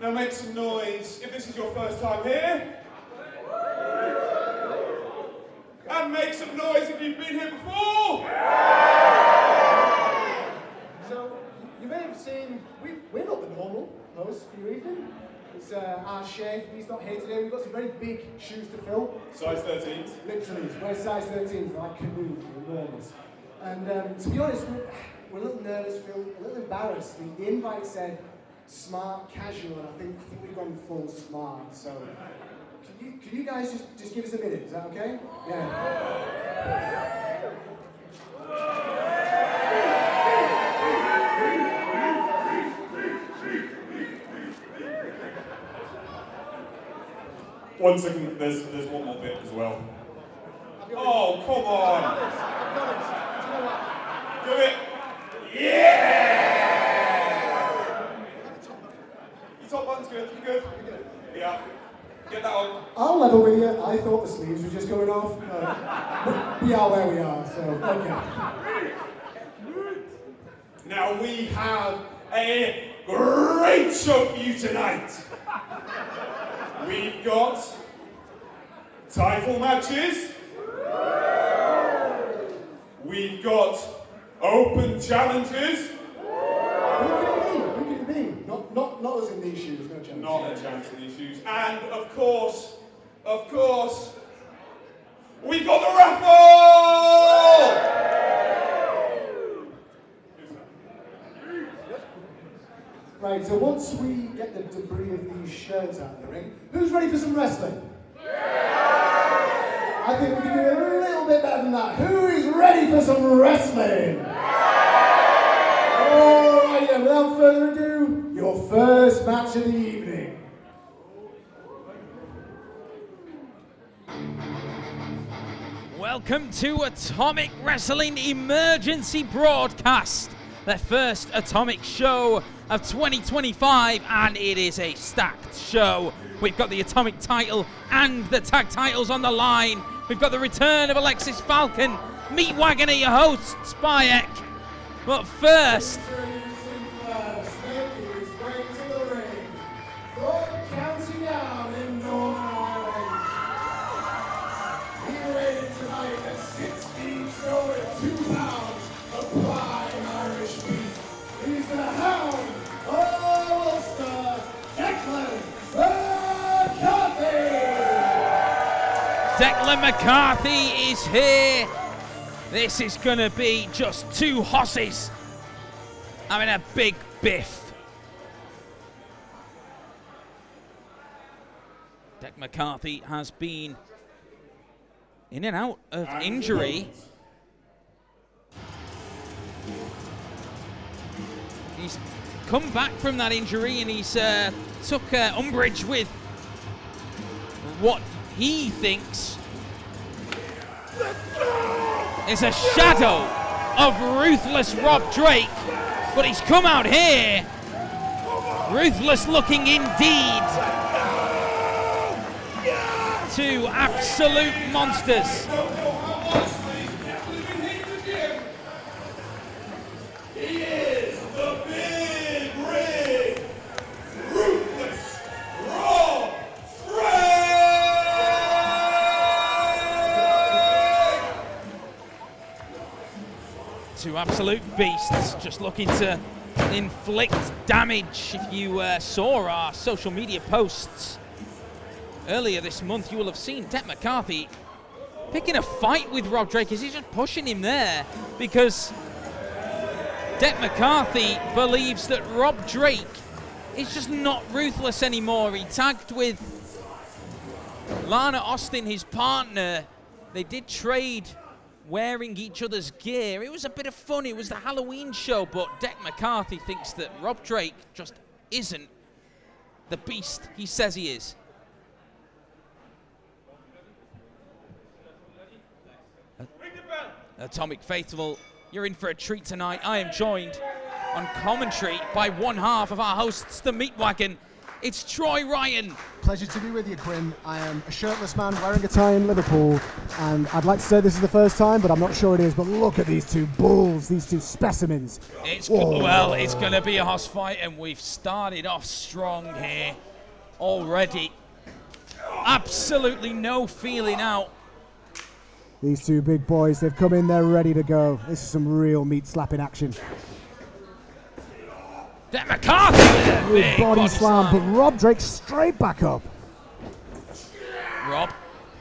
Now make some noise if this is your first time here. And make some noise if you've been here before. So, you may have seen, we're not the normal hosts for your evening. It's our Shay, he's not here today. We've got some very big shoes to fill. Size 13s. Literally, we're size 13s, like canoes, they're enormous. And to be honest, we're a little nervous, a little embarrassed. The invite said smart casual, and I think we've gone full smart. So, can you guys just give us a minute? Is that okay? Yeah. One second, there's one more bit as well. Oh, come on! Do it! Yeah! Your top button's good, you good? Yeah. Get that on. I'll level with you. I thought the sleeves were just going off. We are where we are, so okay. Now we have a great show for you tonight. We've got title matches. We've got open challenges. Who can it be? Not us in these shoes, no chance. Not a chance in these shoes. And of course, we've got the raffle! Right, so once we get the debris of these shirts out of the ring, who's ready for some wrestling? I think we can do a little bit better than that. Who is ready for some wrestling? Alright then, without further ado, your first match of the evening. Welcome to Atomic Wrestling Emergency Broadcast, the first Atomic show of 2025, and it is a stacked show. We've got the Atomic title and the tag titles on the line. We've got the return of ALEXXIS Falcon. Meet WAGON are your hosts, Bayek. But first, Declan McCarthy is here. This is going to be just two hosses having a big biff. Deck McCarthy has been in and out of injury. He's come back from that injury and he's took umbrage with what he thinks is a shadow of ruthless Rob Drake, but he's come out here ruthless looking indeed. Two absolute monsters. He is the big rig, ruthless Rob Drake! Two absolute beasts just looking to inflict damage. If you saw our social media posts earlier this month, you will have seen Deck McCarthy picking a fight with Rob Drake. Is he just pushing him there? Because Deck McCarthy believes that Rob Drake is just not ruthless anymore. He tagged with Lana Austin, his partner. They did trade wearing each other's gear. It was a bit of fun. It was the Halloween show, but Deck McCarthy thinks that Rob Drake just isn't the beast he says he is. Atomic Faithful, you're in for a treat tonight. I am joined on commentary by one half of our hosts, the Meat Wagon. It's Troy Ryan. Pleasure to be with you, Quinn. I am a shirtless man wearing a tie in Liverpool, and I'd like to say this is the first time, but I'm not sure it is. But look at these two bulls, these two specimens. It's going to be a hoss fight, and we've started off strong here already. Absolutely no feeling out. These two big boys, they've come in there ready to go. This is some real meat slapping action. That McCarthy with a big body slam, but Rob Drake straight back up. Rob,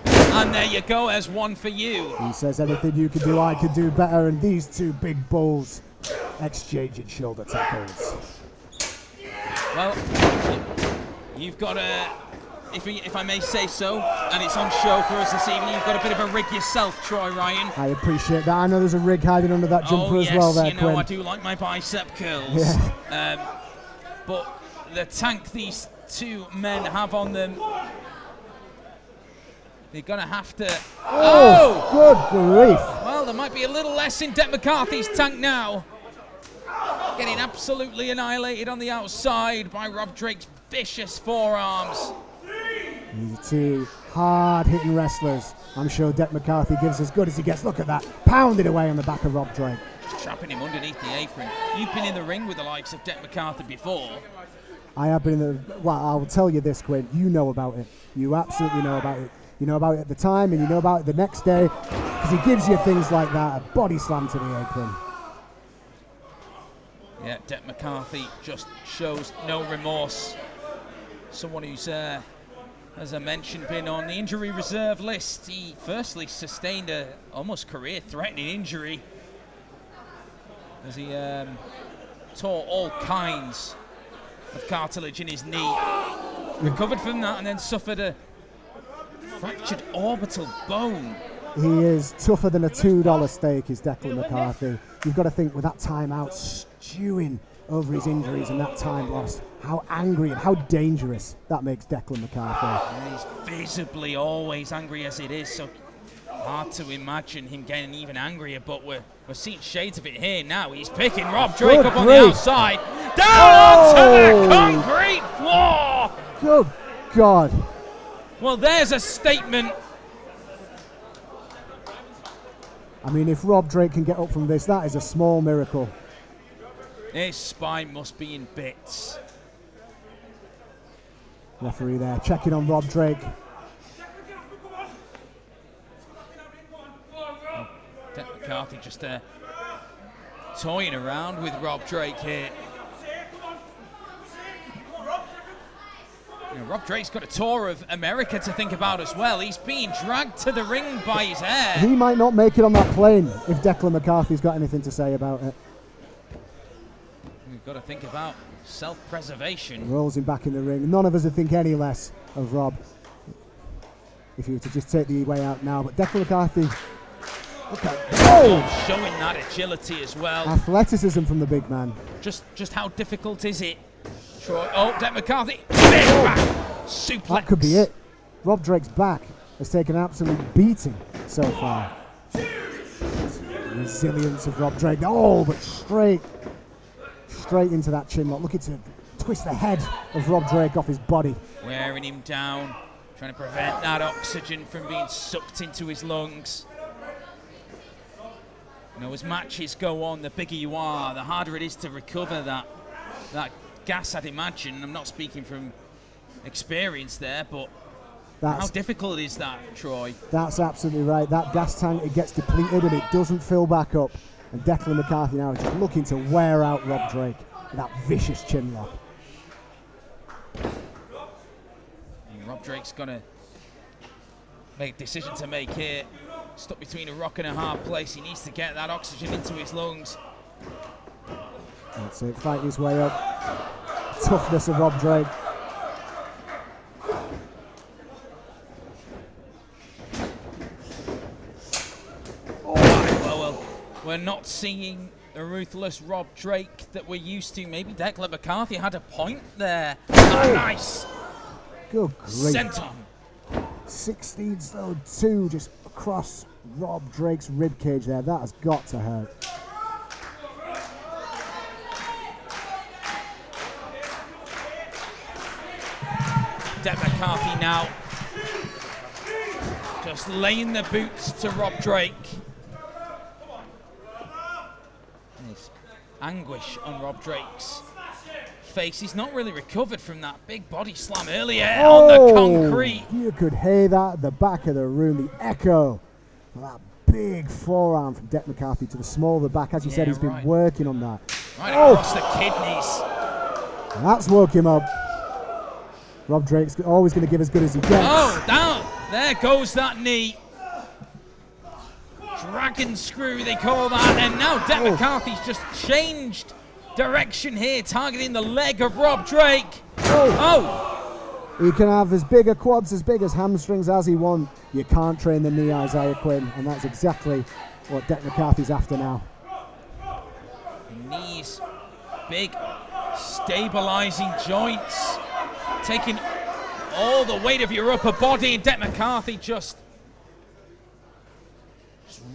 and there you go, there's one for you. He says anything you can do, I can do better, and these two big bulls exchanging shoulder tackles. Well, you've got a, if I may say so, and it's on show for us this evening, you've got a bit of a rig yourself, Troy Ryan. I appreciate that. I know there's a rig hiding under that jumper as well there, you know, Quinn. I do like my bicep curls. Yeah. But the tank these two men have on them, they're going to have to... Oh, good grief. Well, there might be a little less in Det McCarthy's tank now. Getting absolutely annihilated on the outside by Rob Drake's vicious forearms. These are two hard-hitting wrestlers. I'm sure Det McCarthy gives as good as he gets. Look at that, pounded away on the back of Rob Drake. Trapping him underneath the apron. You've been in the ring with the likes of Det McCarthy before. I have been in the... Well, I'll tell you this, Quinn. You know about it. You absolutely know about it. You know about it at the time, and you know about it the next day, because he gives you things like that, a body slam to the apron. Yeah, Det McCarthy just shows no remorse. Someone who's, as I mentioned, been on the injury reserve list. He firstly sustained a almost career-threatening injury as he tore all kinds of cartilage in his knee. Recovered from that and then suffered a fractured orbital bone. He is tougher than a $2 steak, is Declan McCarthy. You've got to think, with that time out, stewing over his injuries and that time lost, how angry and how dangerous that makes Declan McCarthy. Yeah, he's visibly always angry as it is, so hard to imagine him getting even angrier, but we're seeing shades of it here now. He's picking Rob Drake up on the outside, down onto the concrete floor! Good God. Well, there's a statement. I mean, if Rob Drake can get up from this, that is a small miracle. His spine must be in bits. Referee there, checking on Rob Drake. Det McCarthy just toying around with Rob Drake here. You know, Rob Drake's got a tour of America to think about as well. He's being dragged to the ring by his hair. He might not make it on that plane if Declan McCarthy's got anything to say about it. We've got to think about self-preservation. Rolls him back in the ring. None of us would think any less of Rob if he were to just take the way out now. But Declan McCarthy, look at showing that agility as well. Athleticism from the big man. Just how difficult is it? Troy. Oh, Det McCarthy. Big back suplex. That could be it. Rob Drake's back has taken an absolute beating so far. Resilience of Rob Drake. Oh, but straight into that chin lock. Looking to twist the head of Rob Drake off his body. Wearing him down, trying to prevent that oxygen from being sucked into his lungs. You know, as matches go on, the bigger you are, the harder it is to recover that gas, I'd imagine. I'm not speaking from experience there, but how difficult is that, Troy? That's absolutely right. That gas tank, it gets depleted and it doesn't fill back up. And Declan McCarthy now is just looking to wear out Rob Drake with that vicious chin lock. And Rob Drake's got to make a decision to make here. Stuck between a rock and a hard place. He needs to get that oxygen into his lungs. That's it, fighting his way up. Toughness of Rob Drake. Well, we're not seeing the ruthless Rob Drake that we're used to. Maybe Declan McCarthy had a point there. Nice. Good grief. Senton. 16-2 just across Rob Drake's ribcage there. That has got to hurt. Dec McCarthy now just laying the boots to Rob Drake. There's anguish on Rob Drake's face. He's not really recovered from that big body slam earlier on the concrete. You could hear that at the back of the room, the echo of that big forearm from Dec McCarthy to the small of the back. As you said, he's been working on that. Right across the kidneys. That's woke him up. Rob Drake's always going to give as good as he gets. Oh, down. There goes that knee. Dragon screw, they call that. And now Dec McCarthy's just changed direction here, targeting the leg of Rob Drake. He can have as big a quads, as big as hamstrings as he wants. You can't train the knee, Isaiah Quinn, and that's exactly what Dec McCarthy's after now. Knees, big, stabilizing joints, taking all the weight of your upper body, and Dec McCarthy just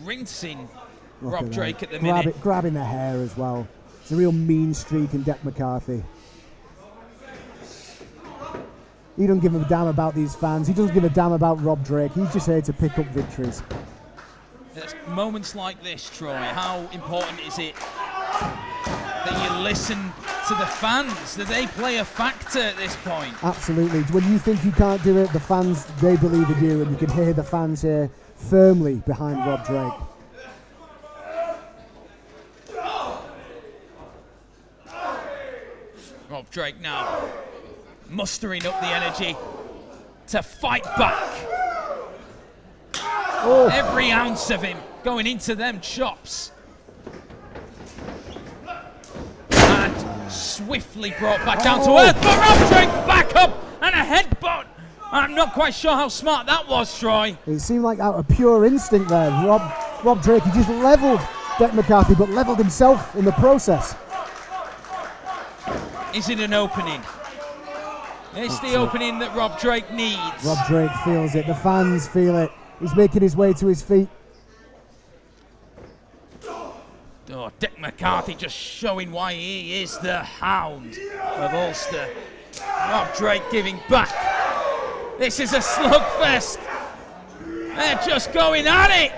rinsing Rob Drake at the minute. Grabbing the hair as well. It's a real mean streak in Dec McCarthy. He doesn't give a damn about these fans. He doesn't give a damn about Rob Drake. He's just here to pick up victories. It's moments like this, Troy, how important is it that you listen to the fans? Do they play a factor at this point? Absolutely. When you think you can't do it, the fans, they believe in you, and you can hear the fans here firmly behind Rob Drake. Rob Drake now mustering up the energy to fight back. Every ounce of him going into them chops. And swiftly brought back down to earth. But Rob Drake back up and a headbutt. I'm not quite sure how smart that was, Troy. It seemed like out of pure instinct there. Rob Drake, he just leveled Dec McCarthy, but leveled himself in the process. Is it an opening? It's the opening that Rob Drake needs. Rob Drake feels it. The fans feel it. He's making his way to his feet. Dec McCarthy just showing why he is the hound of Ulster. Rob Drake giving back. This is a slugfest. They're just going at it.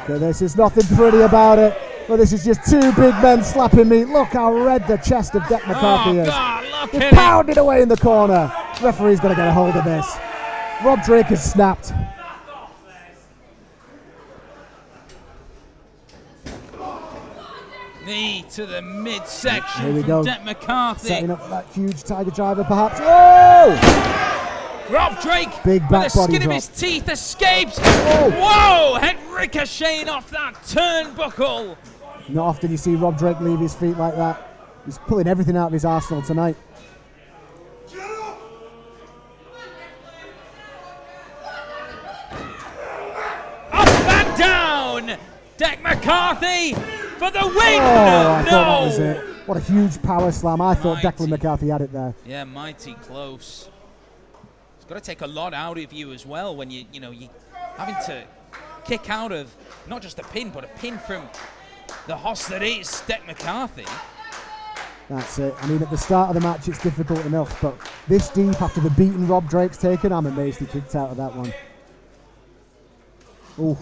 Okay, this is nothing pretty about it. But this is just two big men slapping me. Look how red the chest of Dec McCarthy is. God, look He's at pounded away in the corner. Referee's got to get a hold of this. Rob Drake has snapped. Knee to the midsection Here we from go. Dec McCarthy. Setting up for that huge tiger driver perhaps. Oh! Rob Drake, big back with the body skin drop. of his teeth, escapes. Whoa! Head ricocheting off that turnbuckle. Not often you see Rob Drake leave his feet like that. He's pulling everything out of his arsenal tonight. Up and down! Dec McCarthy for the win! I thought that was it. What a huge power slam. I thought Declan McCarthy had it there. Yeah, mighty close. It's got to take a lot out of you as well when you having to kick out of not just a pin, but a pin from the hoss that is Dec McCarthy. That's it. I mean, at the start of the match, it's difficult enough, but this deep after the beating Rob Drake's taken, I'm amazed he kicked out of that one. Ooh.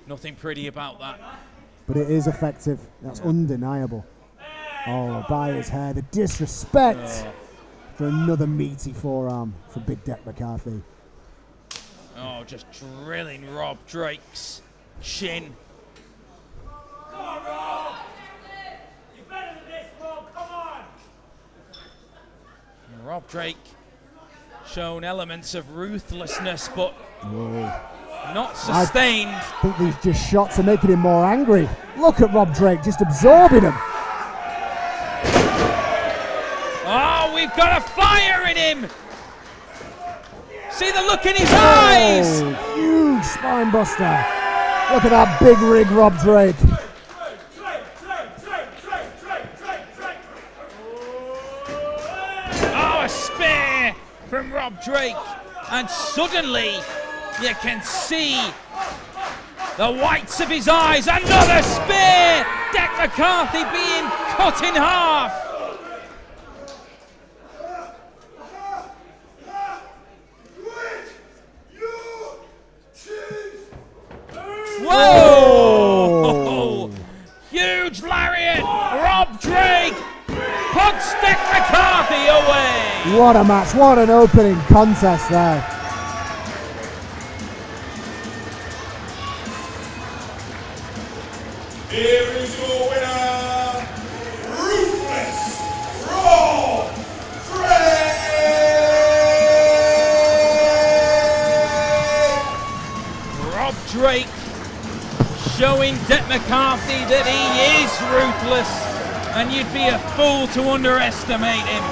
Nothing pretty about that. But it is effective. That's undeniable. Oh, by his hair. The disrespect for another meaty forearm from Big Dec McCarthy. Oh, just drilling Rob Drake's chin. Come on, Rob! You're better than this, Rob. Come on! Rob Drake shown elements of ruthlessness, but not sustained. I think these just shots are making him more angry. Look at Rob Drake just absorbing him. Oh, we've got a fire in him. See the look in his eyes. Huge spine buster. Look at that big rig Rob Drake. Oh, a spear from Rob Drake. And suddenly you can see the whites of his eyes. Another spear. Dec McCarthy being cut in half. What a match, what an opening contest there. Here is your winner, Ruthless Rob Drake! Rob Drake showing Det McCarthy that he is ruthless, and you'd be a fool to underestimate him.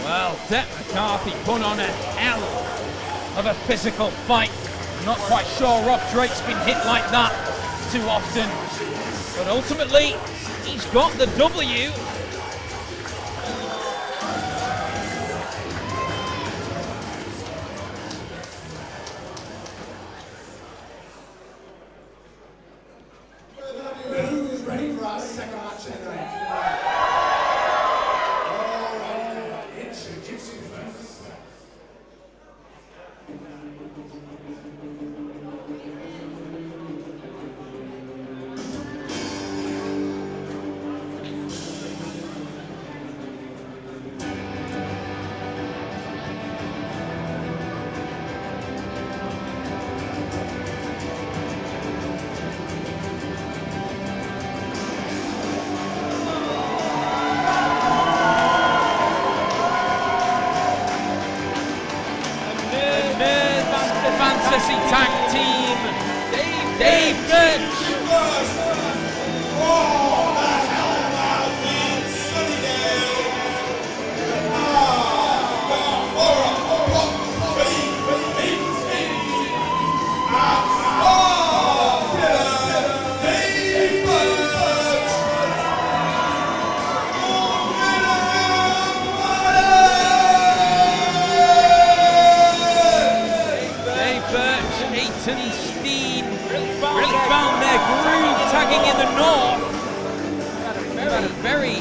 Well, Det McCarthy put on a hell of a physical fight. I'm not quite sure Rob Drake's been hit like that too often, but ultimately he's got the W. Who's ready for our second match tonight? Introducing first. Fantasy tag team, Dave Birch. Really found their groove tagging in the north. Had a very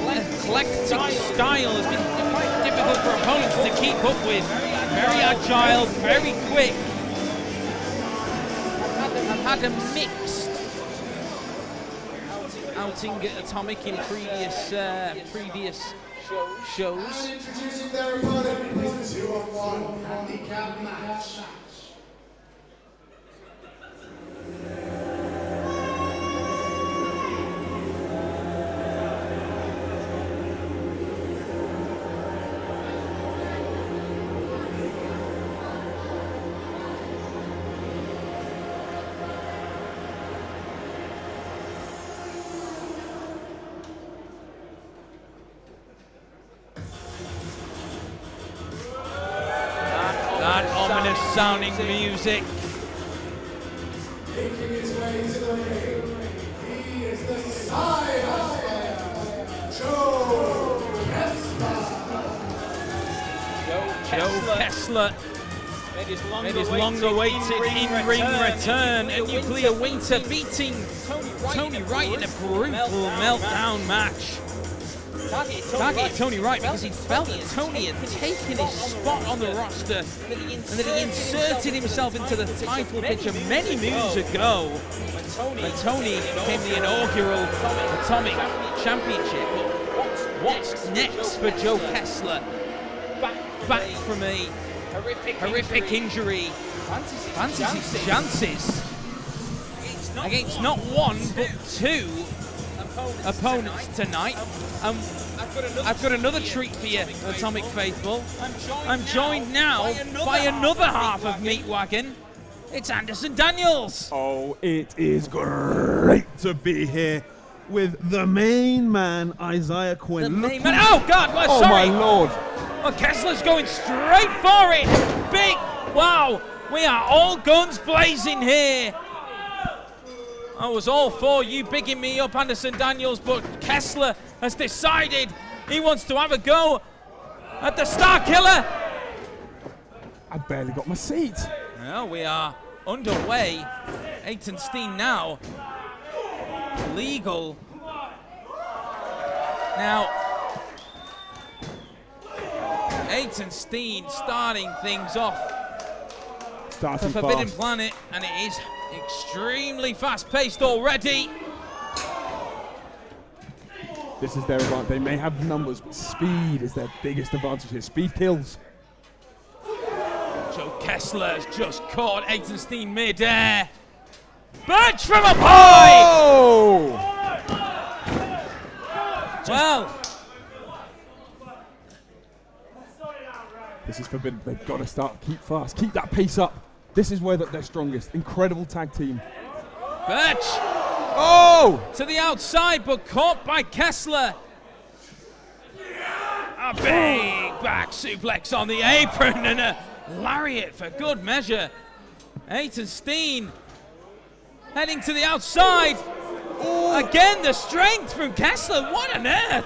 eclectic style. Has been quite difficult for opponents to keep up with. Very agile, very quick. I've had a mixed outing at Atomic in previous shows. And introducing their opponent in this 2-on-1 handicap match. That ominous sounding music. Making his way to the ring, he is the side hustler, Joe Kessler. Joe Kessler made his long-awaited in-ring return at Nuclear Winter, beating Tony Wright in a brutal meltdown match. Targeted Tony Wright because he felt that Tony had taken his spot on the roster and that he inserted himself into the title picture many moons ago when Tony became the inaugural Atomic Championship. But what's next for Joe Kessler? Back from a horrific injury. Fancies his chances against not one but two opponents tonight. I've got another treat for you, Atomic Faithful. I'm joined now by another half of Meat Wagon. It's Anderson Daniels. Oh, it is great to be here with the main man, Isaiah Quinn. Oh God, well, oh sorry. my lord. Well, Kessler's going straight for it. Big, wow, we are all guns blazing here. I was all for you bigging me up, Anderson Daniels, but Kessler has decided he wants to have a go at the Star Killer. I barely got my seat. Well, we are underway. Eikenstein now. Legal. Now, Steen starting things off Starting for Forbidden fast. Planet, and it is extremely fast-paced already. This is their advantage. They may have numbers, but speed is their biggest advantage here. Speed kills. Joe Kessler has just caught Steen mid-air. Birch from up high! Oh! Well, This is forbidden. They've got to start. Keep fast. Keep that pace up. This is where they're strongest. Incredible tag team. Birch Oh! to the outside, but caught by Kessler. A big back suplex on the apron and a lariat for good measure. Steen heading to the outside. Again, the strength from Kessler. What on earth?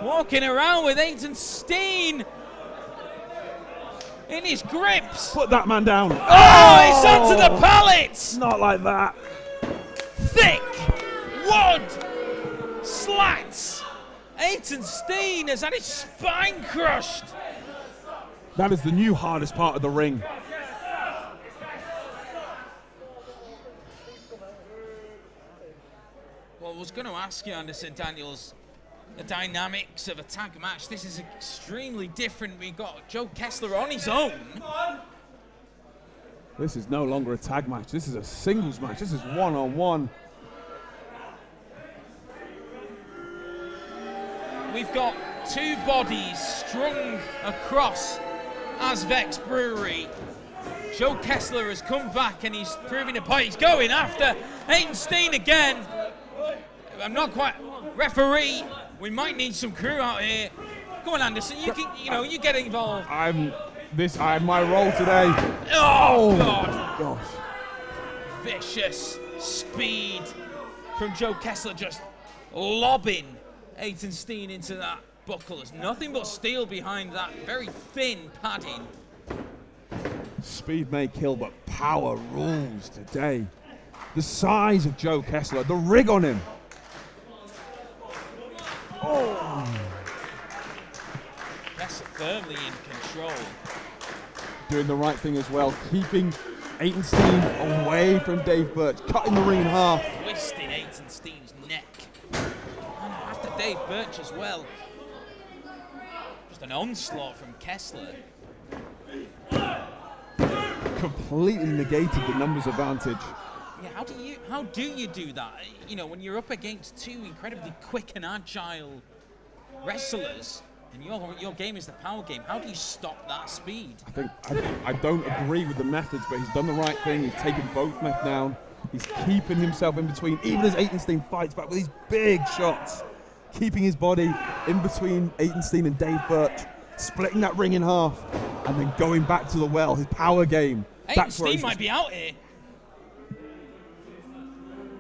Walking around with Steen in his grips. Put that man down. Oh, it's onto the pallets. Not like that. Thick wood slats. Steen has had his spine crushed. That is the new hardest part of the ring. Well, I was going to ask you, Anderson Daniels, the dynamics of a tag match. This is extremely different. We got Joe Kessler on his own. This is no longer a tag match. This is a singles match. This is one-on-one. We've got two bodies strung across Azvex Brewery. Joe Kessler has come back and he's proving a point. He's going after Steen again. I'm not quite referee. We might need some crew out here. Go on, Anderson. You can, you get involved. I'm my role today. Oh God! Gosh. Vicious speed from Joe Kessler, just lobbing Steen into that buckle. There's nothing but steel behind that very thin padding. Speed may kill, but power rules today. The size of Joe Kessler, the rig on him. Oh. Kessler firmly in control. Doing the right thing as well, keeping Steen away from Dave Birch, cutting the ring in half. Twisting Steen's neck. And after Dave Birch as well. Just an onslaught from Kessler. Completely negated the numbers advantage. Yeah, how do you do that? When you're up against two incredibly quick and agile wrestlers, and your game is the power game. How do you stop that speed? I don't agree with the methods, but he's done the right thing. He's taken both men down. He's keeping himself in between, even as Steen fights back with these big shots, keeping his body in between Steen and Dave Birch, splitting that ring in half, and then going back to the well. His power game. Steen might be out here.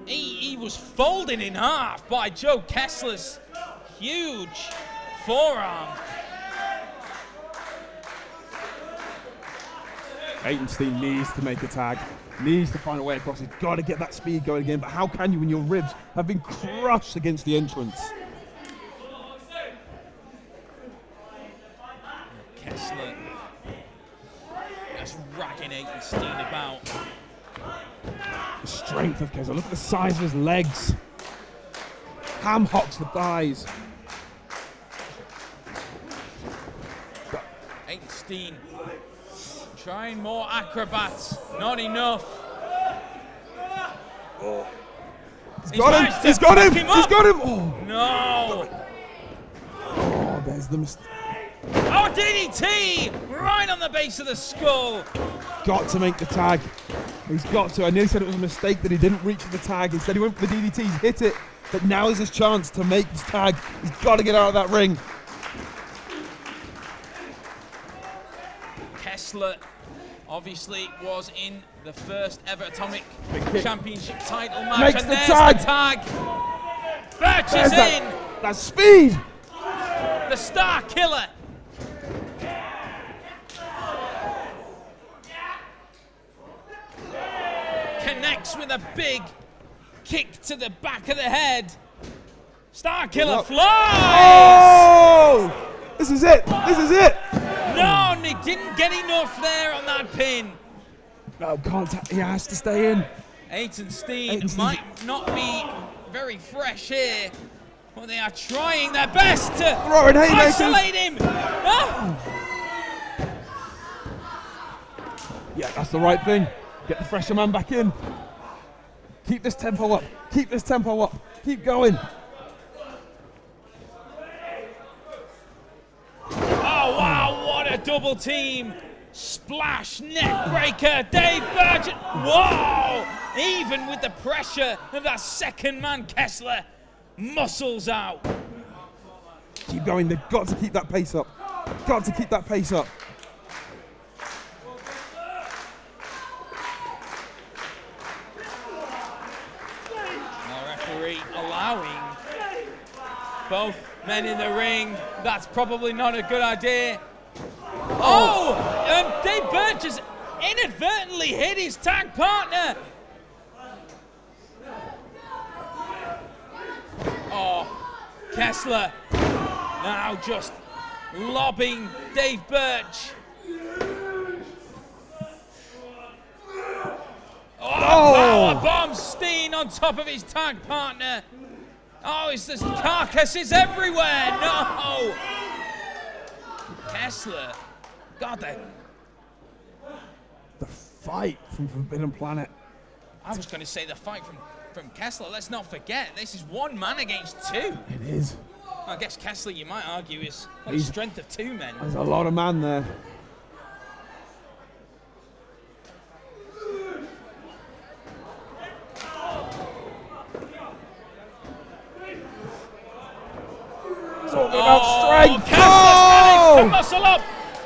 He was folded in half by Joe Kessler's huge forearm. Steen needs to make a tag, needs to find a way across. He's got to get that speed going again, but how can you when your ribs have been crushed against the entrance? Kessler just ragging Steen about. The strength of Kessler, look at the size of his legs. Ham hocks the thighs. Steen trying more acrobats, not enough. Oh. He's got him! He's got him! He's got him! Oh. No! Oh, there's the mistake. Oh, DDT! Right on the base of the skull. Got to make the tag. He's got to. I nearly said it was a mistake that he didn't reach for the tag. Instead, he went for the DDT. He's hit it. But now is his chance to make this tag. He's got to get out of that ring. Kessler obviously was in the first ever Atomic Championship title match. Makes and the there's tag. the tag. Birch is in. That's speed. The Star Killer. Connects with a big kick to the back of the head. Star Killer flies. Oh! This is it. This is it. No, and he didn't get enough there on that pin. No, he has to stay in. Atenstein might not be very fresh here, but they are trying their best to isolate him. Oh. Yeah, that's the right thing. Get the fresher man back in. Keep this tempo up. Keep this tempo up. Keep going. Oh, wow, what a double team. Splash, neck breaker, Dave Burgess. Whoa! Even with the pressure of that second man, Kessler muscles out. Keep going. They've got to keep that pace up. Got to keep that pace up. The referee allowing both men in the ring. That's probably not a good idea. Dave Burgess inadvertently hit his tag partner. Oh, Kessler now just lobbing Dave Birch. Powerbomb Steen on top of his tag partner. Oh, it's this carcasses everywhere. No. Kessler. God, the fight from Forbidden Planet. I was going to say the fight from Kessler. Let's not forget, this is one man against two. It is. I guess Kessler, you might argue, is got a strength of two men. There's a lot of man there. Talking about strength. Kessler's managed to muscle up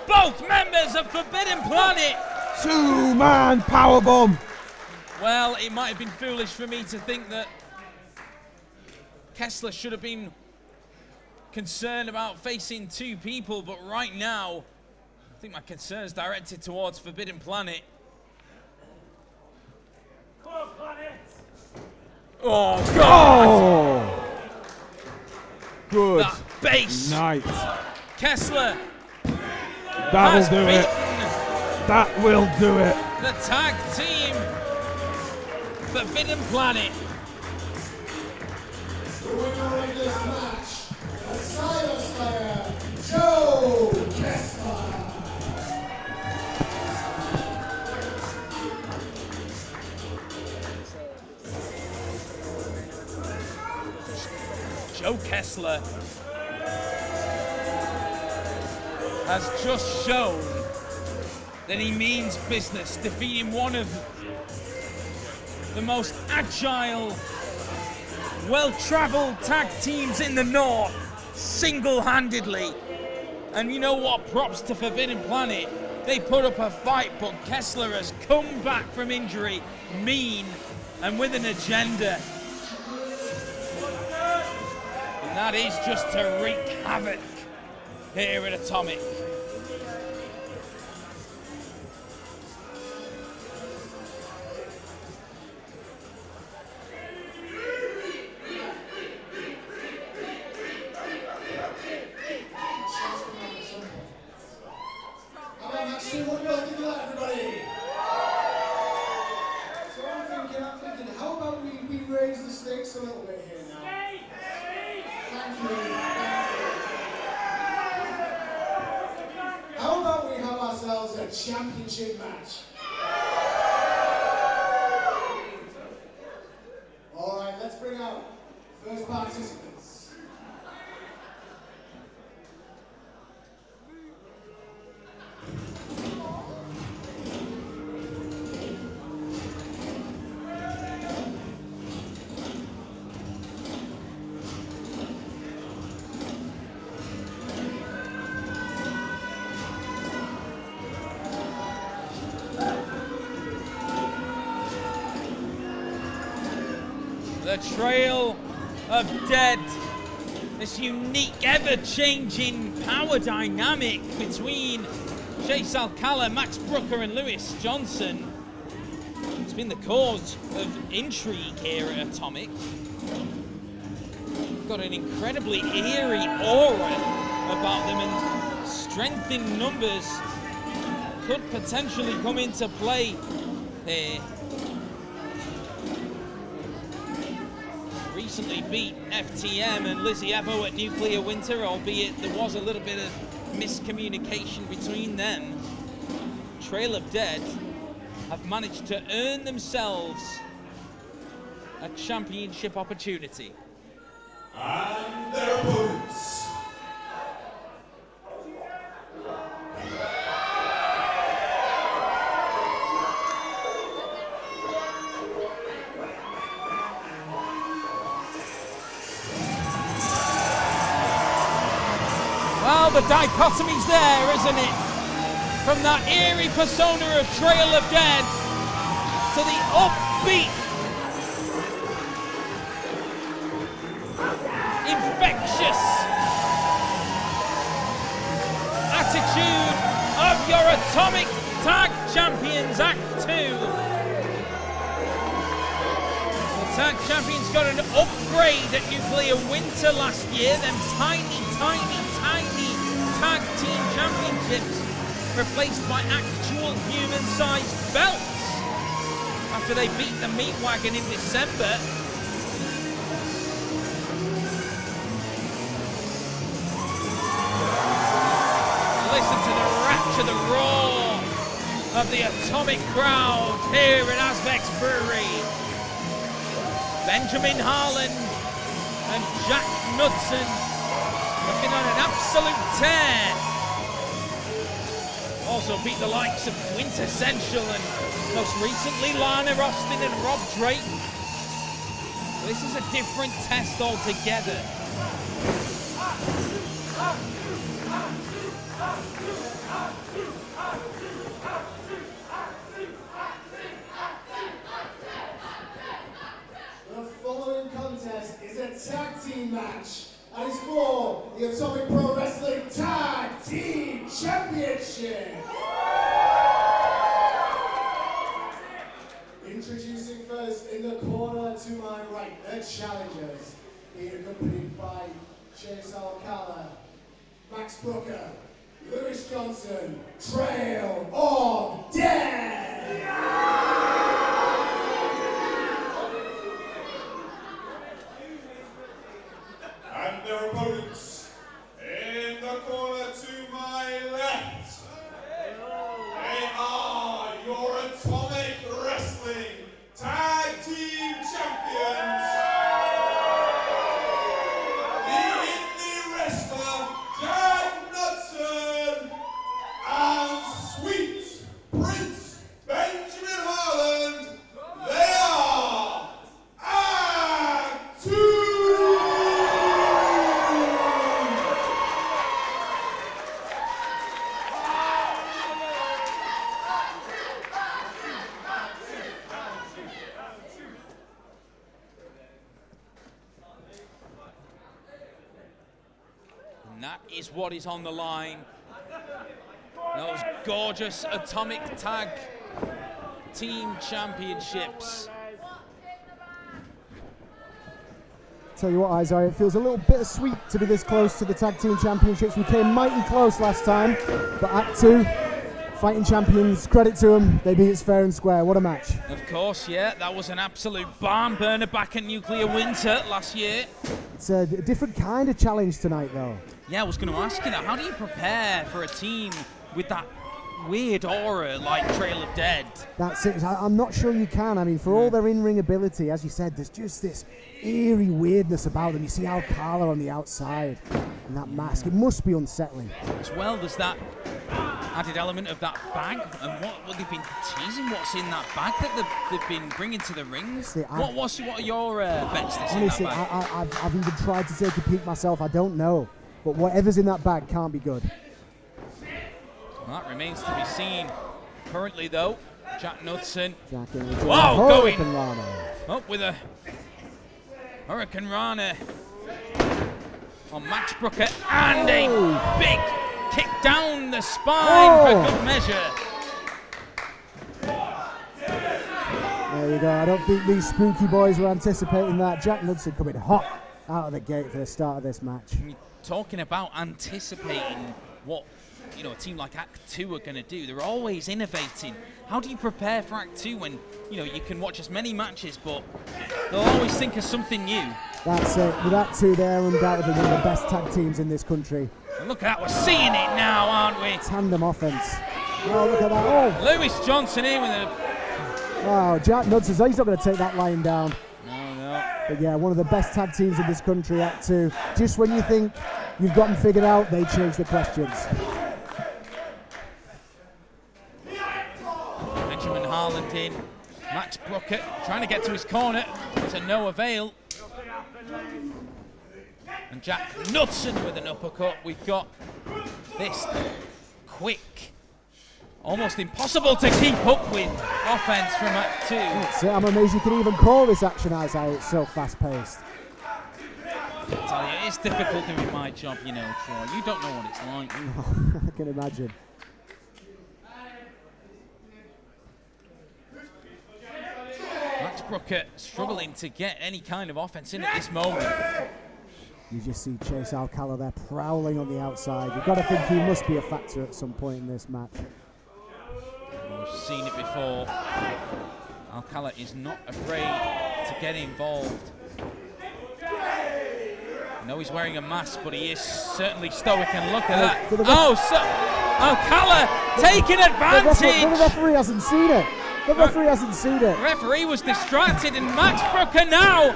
both members of Forbidden Planet. Two-man powerbomb. Well, it might have been foolish for me to think that Kessler should have been concerned about facing two people, but right now, I think my concern is directed towards Forbidden Planet. Come on, Planet. Oh, God! Oh. Good. That base. Nice. Kessler. That'll do it. That will do it. The tag team Forbidden Planet. The winner of this match, the Silence Slayer, Joe Kessler. Joe Kessler has just shown that he means business, defeating one of the most agile, well-traveled tag teams in the North, single-handedly. And you know what? Props to Forbidden Planet. They put up a fight, but Kessler has come back from injury, mean, and with an agenda. And that is just to wreak havoc here at Atomic. What do you think of that, everybody? So I'm thinking, how about we raise the stakes a little bit here now? Thank you. How about we have ourselves a championship match? All right, let's bring out first participants. The Trail of Dead, this unique, ever-changing power dynamic between Chase Alcala, Max Brooker and Lewis Johnson. It's been the cause of intrigue here at Atomic. Got an incredibly eerie aura about them, and strength in numbers could potentially come into play here. Recently beat FTM and Lizzy Evo at Nuclear Winter, albeit there was a little bit of miscommunication between them. Trail of Dead have managed to earn themselves a championship opportunity. And their opponents. Well, the dichotomy's there, isn't it? From that eerie persona of Trail of Dead to the upbeat, infectious attitude of your Atomic Tag Champions Act 2. The Tag Champions got an upgrade at Nuclear Winter last year, them tiny Tag Team Championships replaced by actual human-sized belts after they beat the Meat Wagon in December. Listen to the rapture, the roar of the Atomic crowd here at Azvex Brewery. Benjamin Harland and Jack Knudsen looking on an absolute tear. Also beat the likes of Quintessential and most recently Lana Austin and Rob Drake. This is a different test altogether. The following contest is a tag team match and is for the Atomic Pro Wrestling Tag Team Championship. Introducing first in the corner to my right, the challengers, being accompanied by Chase Alcala, Max Brooker, Lewis Johnson, Trail of Dead. And their opponents in the corner to my left. They are your Atomic Wrestling Tag Team Champions. The indie wrestler Jack Knudsen and Sweet Prince Benjamin Harland. They are Act 2. And that is what is on the line. Those gorgeous Atomic Tag Team Championships. Tell you what, Isaiah, it feels a little bittersweet to be this close to the Tag Team Championships. We came mighty close last time, but Act 2, fighting champions, credit to them, they beat us fair and square. What a match. Of course, yeah, that was an absolute barn burner back at Nuclear Winter last year. It's a different kind of challenge tonight, though. Yeah, I was going to ask you that. How do you prepare for a team with that weird aura like Trail of Dead? That's it. I'm not sure you can. I mean, for all their in-ring ability, as you said, there's just this eerie weirdness about them. You see Alcala on the outside and that mask. It must be unsettling. As well, there's that added element of that bag, and what they've been teasing what's in that bag that they've been bringing to the rings. See, what are your bets that's honestly, in that bag? I've even tried to take a peek myself. I don't know. But whatever's in that bag can't be good. Well, that remains to be seen. Currently, though, Jack Knudsen. Wow, going Rana. up with a Hurricane Rana on Max Brooker, and a big kick down the spine for good measure. There you go. I don't think these spooky boys were anticipating that. Jack Knudsen coming hot out of the gate for the start of this match. Talking about anticipating what a team like Act 2 are going to do. They're always innovating. How do you prepare for Act 2 when you can watch as many matches, but they'll always think of something new? That's it. With Act 2, they're undoubtedly one of the best tag teams in this country. And look at that, we're seeing it now, aren't we? Tandem offense. Oh, look at that. Oh, Lewis Johnson in with a... Wow, Jack Knudsen, he's not going to take that line down. No. But yeah, one of the best tag teams in this country, Act 2. Just when you think you've got them figured out, they change the questions. Benjamin Harland in. Max Brooker trying to get to his corner to no avail. And Jack Knudsen with an uppercut. We've got this quick, almost impossible to keep up with offense from Act 2. That's it. I'm amazed you can even call this action as it's so fast-paced. I tell you, it's difficult doing my job, Troy. You don't know what it's like. I can imagine. Max Brooker struggling to get any kind of offense in at this moment. You just see Chase Alcala there prowling on the outside. You've got to think he must be a factor at some point in this match. We've seen it before. Alcala is not afraid to get involved. I know he's wearing a mask, but he is certainly stoic, and look at that. Alcala taking advantage! The referee hasn't seen it. The referee hasn't seen it. The referee was distracted, and Max Brooker now!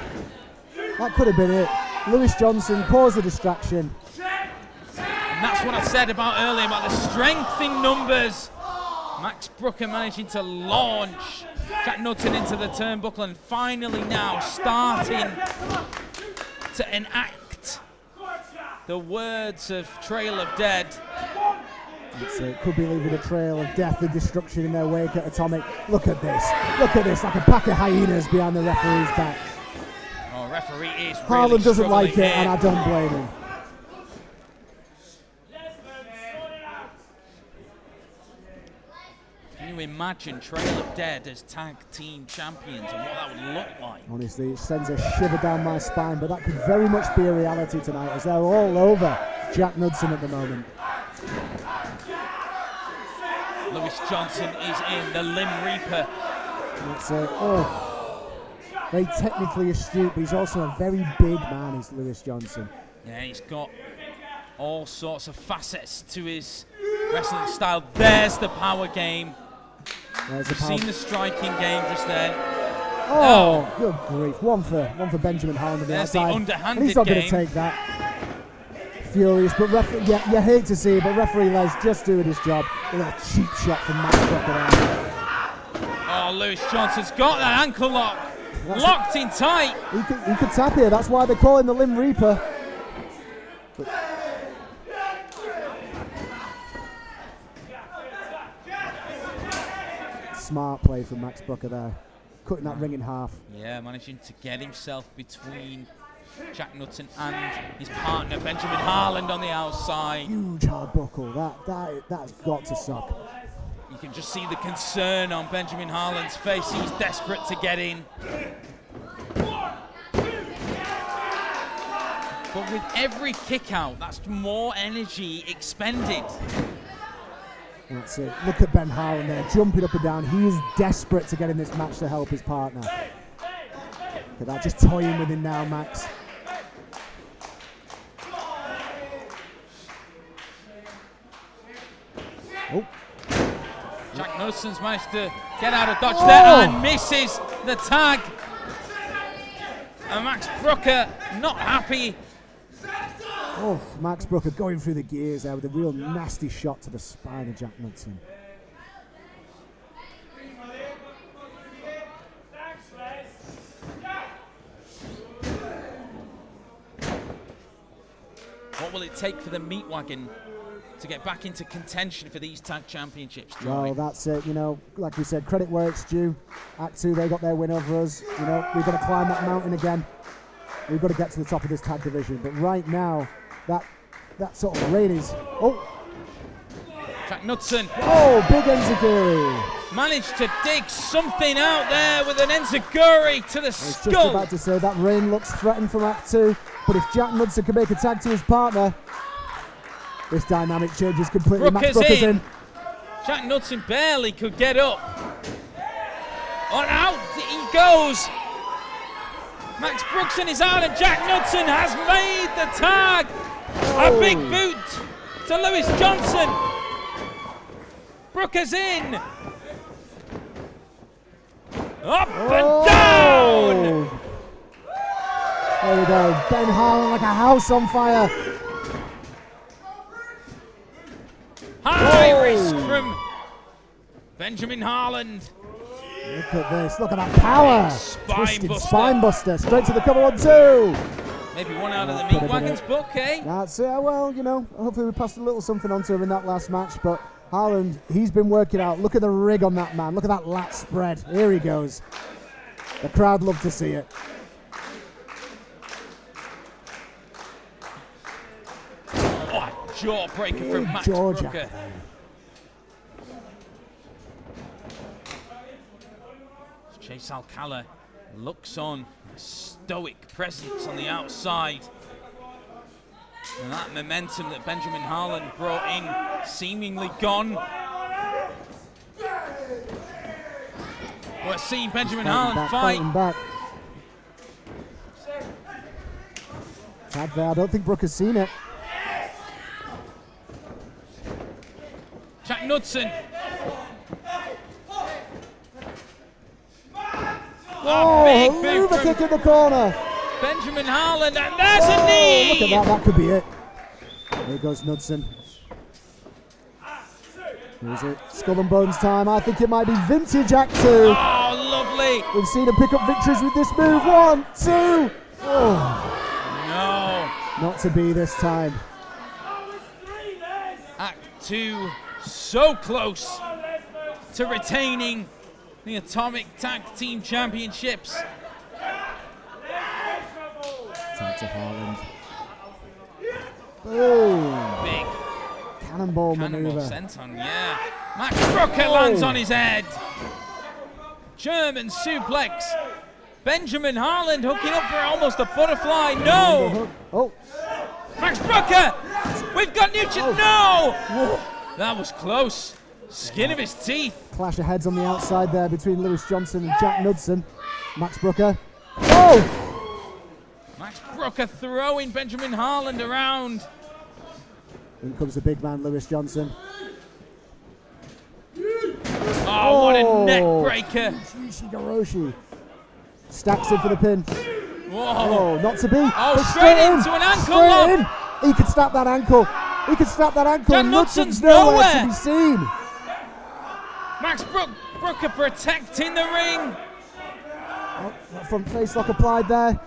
That could have been it. Lewis Johnson caused the distraction. And that's what I said about earlier, about the strength in numbers. Max Brooker managing to launch Jack Knudsen into the turnbuckle, and finally now starting to enact the words of Trail of Dead. It could be leaving a trail of death and destruction in their wake at Atomic. Look at this, like a pack of hyenas behind the referee's back. Oh, referee is really Harlan doesn't like it, here. and I don't blame him. Can you imagine Trail of Dead as tag team champions and what that would look like? Honestly, it sends a shiver down my spine, but that could very much be a reality tonight, as they're all over Jack Knudsen at the moment. Lewis Johnson is in, the Limb Reaper. It's very technically astute, but he's also a very big man, is Lewis Johnson. Yeah, he's got all sorts of facets to his wrestling style. There's the power game. We've seen the striking game just then. Oh, good grief. One for Benjamin Harland on the There's outside. the underhanded and he's not going game. to take that. Furious, but you hate to see it, but referee Les just doing his job. A little cheap shot from Max Brooker. Oh, Lewis Johnson's got that ankle lock. Locked in tight. He could tap here. That's why they call him the Limb Reaper. But smart play from Max Brooker there. Cutting that ring in half. Yeah, managing to get himself between Jack Knudsen and his partner Benjamin Harland on the outside. Huge hard buckle. That's got to suck. You can just see the concern on Benjamin Harland's face. He's desperate to get in. But with every kick out, that's more energy expended. That's it. Look at Ben Harland there, jumping up and down. He is desperate to get in this match to help his partner. Look at that, just toying with him now, Max. Oh. Jack Knudsen's managed to get out of dodge there and misses the tag. And Max Brooker not happy. Oh, Max Brooker going through the gears there with a real nasty shot to the spine of Jack Knudsen. What will it take for the Meat Wagon to get back into contention for these tag championships, Troy? Well, that's it. Like we said, credit where it's due. Act 2, they got their win over us. We've got to climb that mountain again. We've got to get to the top of this tag division. But right now, that sort of reign is... Oh! Jack Knudsen. Oh, big enziguri. Managed to dig something out there with an enziguri to the skull. I was just about to say, that reign looks threatened from Act 2. But if Jack Knudsen can make a tag to his partner... This dynamic changes completely. Max Brooker's Brooker's in. Jack Knudsen barely could get up. On out he goes. Max Brookson is out, and Jack Knudsen has made the tag. A big boot to Lewis Johnson. Brooker's in. Up and down. There we go. Ben Harlan like a house on fire. High risk from Benjamin Harland. Look at this. Look at that power. Twisted spine buster. Straight to the cover 1-2. Maybe one out of the meat wagon's book, eh? That's it. Well, you know, hopefully we passed a little something on to him in that last match. But Harland, he's been working out. Look at the rig on that man. Look at that lat spread. Here he goes. The crowd love to see it. Oh, jawbreaker from Max Georgia. Brooker. Chase Alcala looks on, a stoic presence on the outside. And that momentum that Benjamin Harlan brought in seemingly gone. We're seeing Benjamin Harlan fight. Back. Tag there. I don't think Brooker's seen it. Jack Knudsen. Oh, big Hoover boot kick from in the corner. Benjamin Harlan, and there's a knee! Look at that, that could be it. There goes Knudsen. Who is it? Skull and Bones time. I think it might be vintage Act 2. Oh, lovely. We've seen him pick up victories with this move. 1, 2. Oh, No. not to be this time. Act 2 so close to retaining the Atomic Tag Team Championships. Tag to Harland. Boom. Big Cannonball maneuver. senton, yeah. Max Brooker lands on his head. German suplex. Benjamin Harland hooking up for almost a butterfly. No. Oh. Max Brooker. We've got Nugent. No. That was close. Skin of his teeth. Clash of heads on the outside there between Lewis Johnson and Jack Knudsen. Max Brooker. Oh! Max Brooker throwing Benjamin Harland around. In comes the big man, Lewis Johnson. Oh, what a neck breaker. Shigoroshi stacks in for the pin. Whoa. Oh, not to be. Oh, But straight in. into an ankle Straight lock. in. He could snap that ankle. He could snap that ankle. Jack Knudsen's Knudsen's nowhere nowhere. to be seen. Max Brooker protecting the ring. Oh, that front face lock applied there.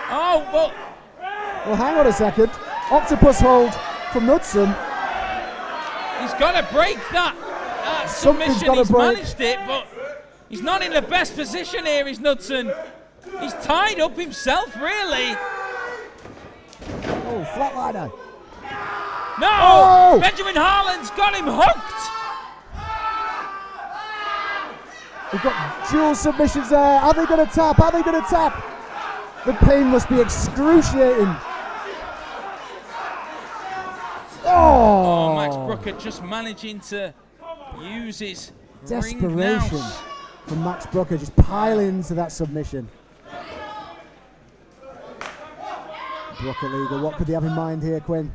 Oh, well, Well, hang on a second. Octopus hold from Knudsen. he's got to break that Something's submission. gotta He's break. managed it, but he's not in the best position here, is Knudsen. He's tied up himself, really. Oh, flatliner. No! Oh! Benjamin Harland's got him hooked. We've got dual submissions there. Are they going to tap? Are they going to tap? The pain must be excruciating. Oh, Max Brooker just managing to use his ring Desperation nous. from Max Brooker, just piling into that submission. Brooker legal. What could they have in mind here, Quinn?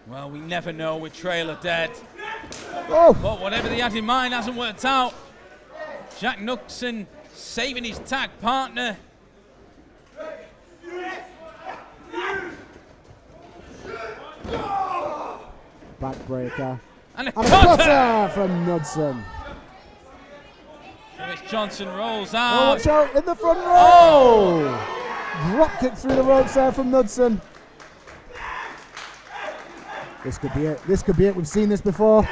Well, we never know with Trailer dead. Oh! But whatever they had in mind hasn't worked out. Jack Knudsen saving his tag partner. Backbreaker. And a And a cutter! cutter from Knudsen. Lewis Johnson rolls Oh, out. watch out in the front row! Oh! Drop kick through the ropes there from Knudsen. This could be it. This could be it. We've seen this before.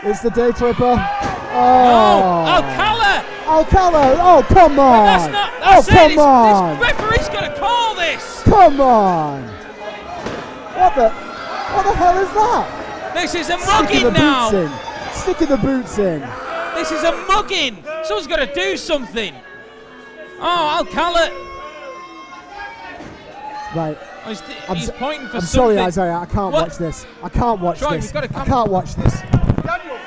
It's the Day Tripper. Oh! Alcala! Alcala! Oh, come on! That's not. That's oh, come it. on! This referee's got to call this. Come on! What the hell is that? This is a Sticking the mugging now. boots in. Sticking the boots in. This is a mugging. Someone's got to do something. Oh, Alcala. Right. Oh, he's pointing for I'm something. sorry, Isaiah. I can't What? watch this. I can't watch Troy, this. we've got to I come. can't watch this. Daniel.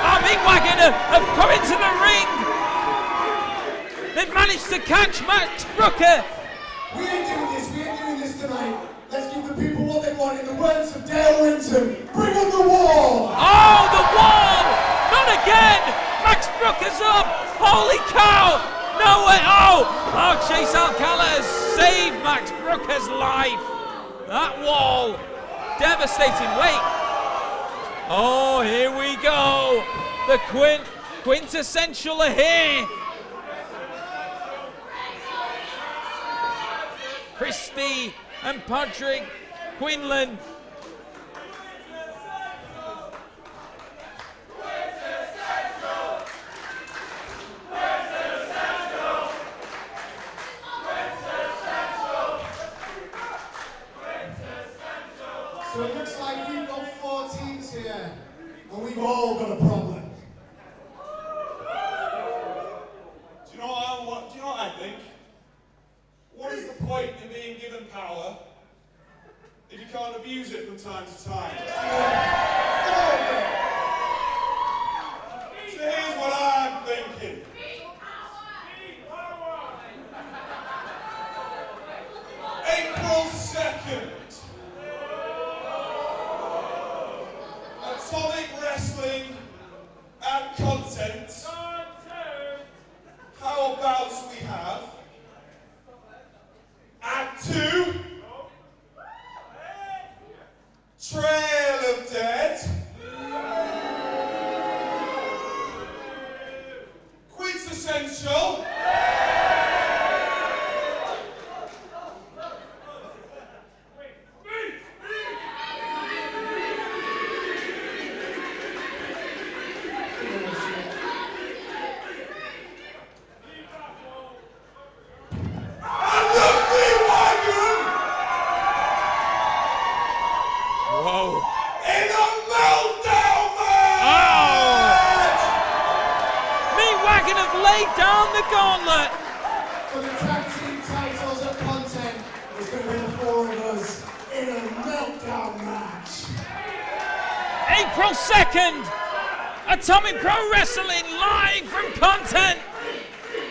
Oh, Big Wagon have come into the ring. They've managed to catch Max Brooker. We ain't doing this. We ain't doing this tonight. Let's give the people what they want. In the words of Dale Winton, bring on the wall. Oh, the wall! Not again! Max Brooker's up! Holy cow! No way! Oh, Chase Alcala has saved Max Brooker's life. That wall, devastating. Wait. Oh, here we go. The quintessential are here. Christie and Patrick Quinlan. So it looks like we've got 4 teams here, and we've all got a problem. Do you know what I think? What is the point in being given power if you can't abuse it from time to time? So here's what I'm thinking. April 2nd. Atomic Wrestling and Content. How about we have Act 2, Trail of Dead, Quintessential, down the gauntlet. For the tag team titles at Content, there's going to be the 4 of us in a meltdown match. April 2nd, Atomic Pro Wrestling live from Content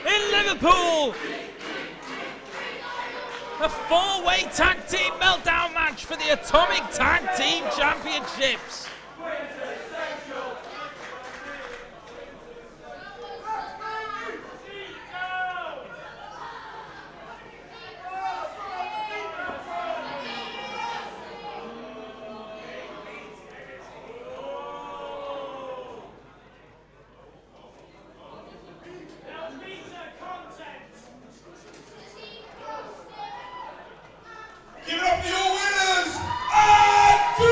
in Liverpool. A 4-way tag team meltdown match for the Atomic Tag Team Championships. Give it up for your winners, Act 2!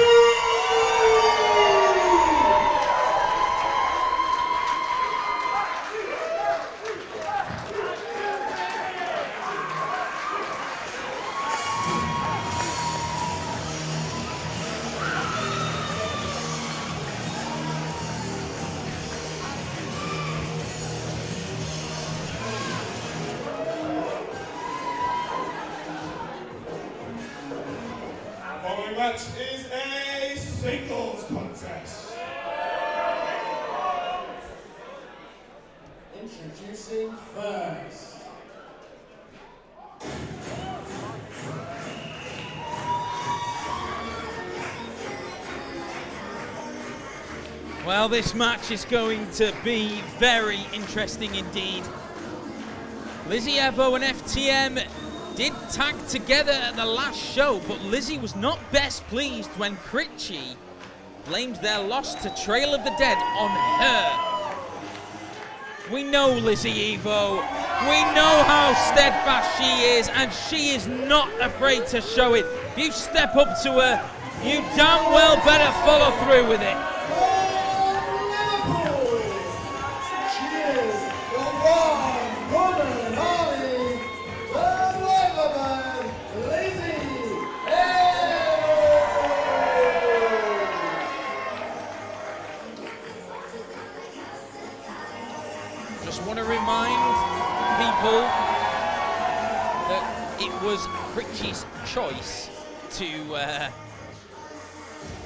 Following match is a singles contest. Introducing first. Well, this match is going to be very interesting indeed. Lizzy Evo and FTM did tag together at the last show, but Lizzy was not best pleased when CRITCHY blamed their loss to Trail of the Dead on her. We know Lizzy Evo, we know how steadfast she is, and she is not afraid to show it. If you step up to her, you damn well better follow through with it. Just want to remind people Liverpool that it was Critchy's choice to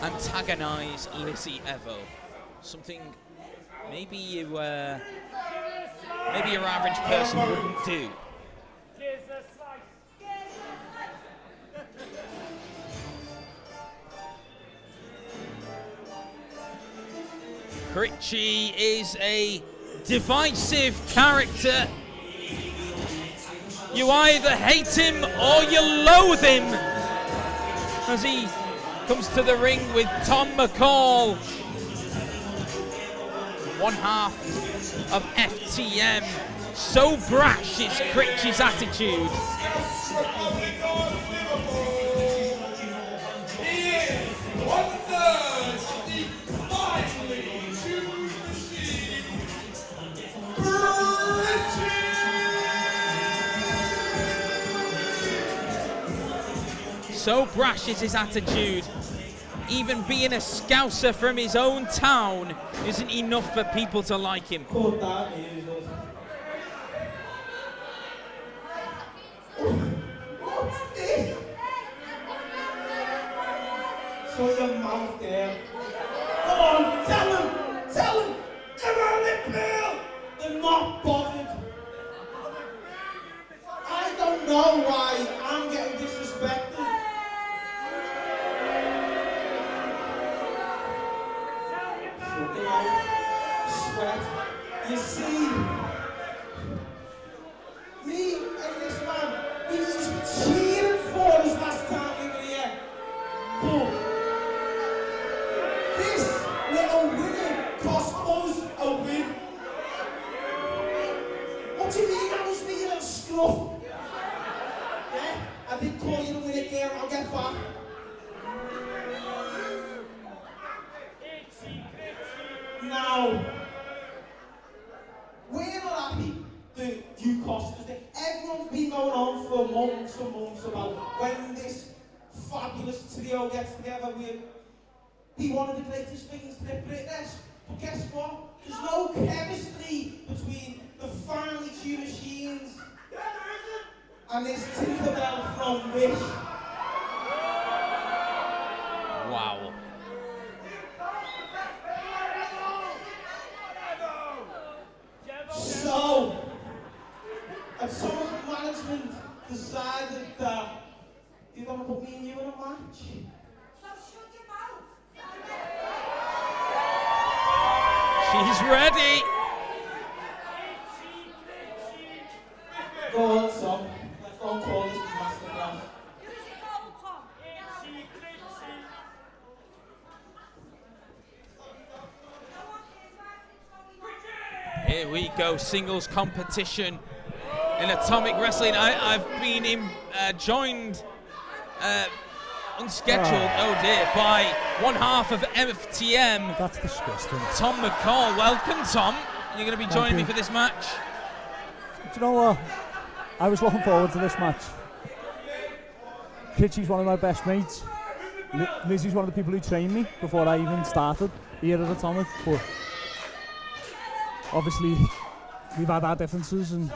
antagonise Lizzy Evo. Something maybe your average person wouldn't do. Critchy is a divisive character. You either hate him or you loathe him as he comes to the ring with Tom McCall, one half of FTM. So brash is Critchy's attitude. So brash is his attitude. Even being a Scouser from his own town isn't enough for people to like him. Show your mouth there. Come on, tell him. Come on, Liverpool. They're not bothered. I don't know why I'm getting disrespected. Sweat. You see, me and this man, we used to cheering for us last time we were here. But this little winner cost us a win. What do you mean I was being a scruff? Yeah, I did call you to win again, I'll get back. Now, we're not happy that you cost us it. Everyone's been going on for months and months about when this fabulous trio gets together. We'll be one of the greatest things to the British. But guess what? There's no chemistry between the finely tuned machines and this Tinkerbell from Wish. Wow. So, ATOMIC management decided that they're going to put me and you in a match. So shut your mouth. She's ready. Go on, Tom. Let's go and call this masterclass. Here we go, singles competition in Atomic Wrestling. I've been joined, unscheduled, oh dear, by one half of FTM. That's disgusting. Tom McCall. Welcome, Tom. You're going to be joining me for this match. Do you know what? I was looking forward to this match. Critchy's one of my best mates. Lizzy's one of the people who trained me before I even started here at Atomic. But obviously, we've had our differences and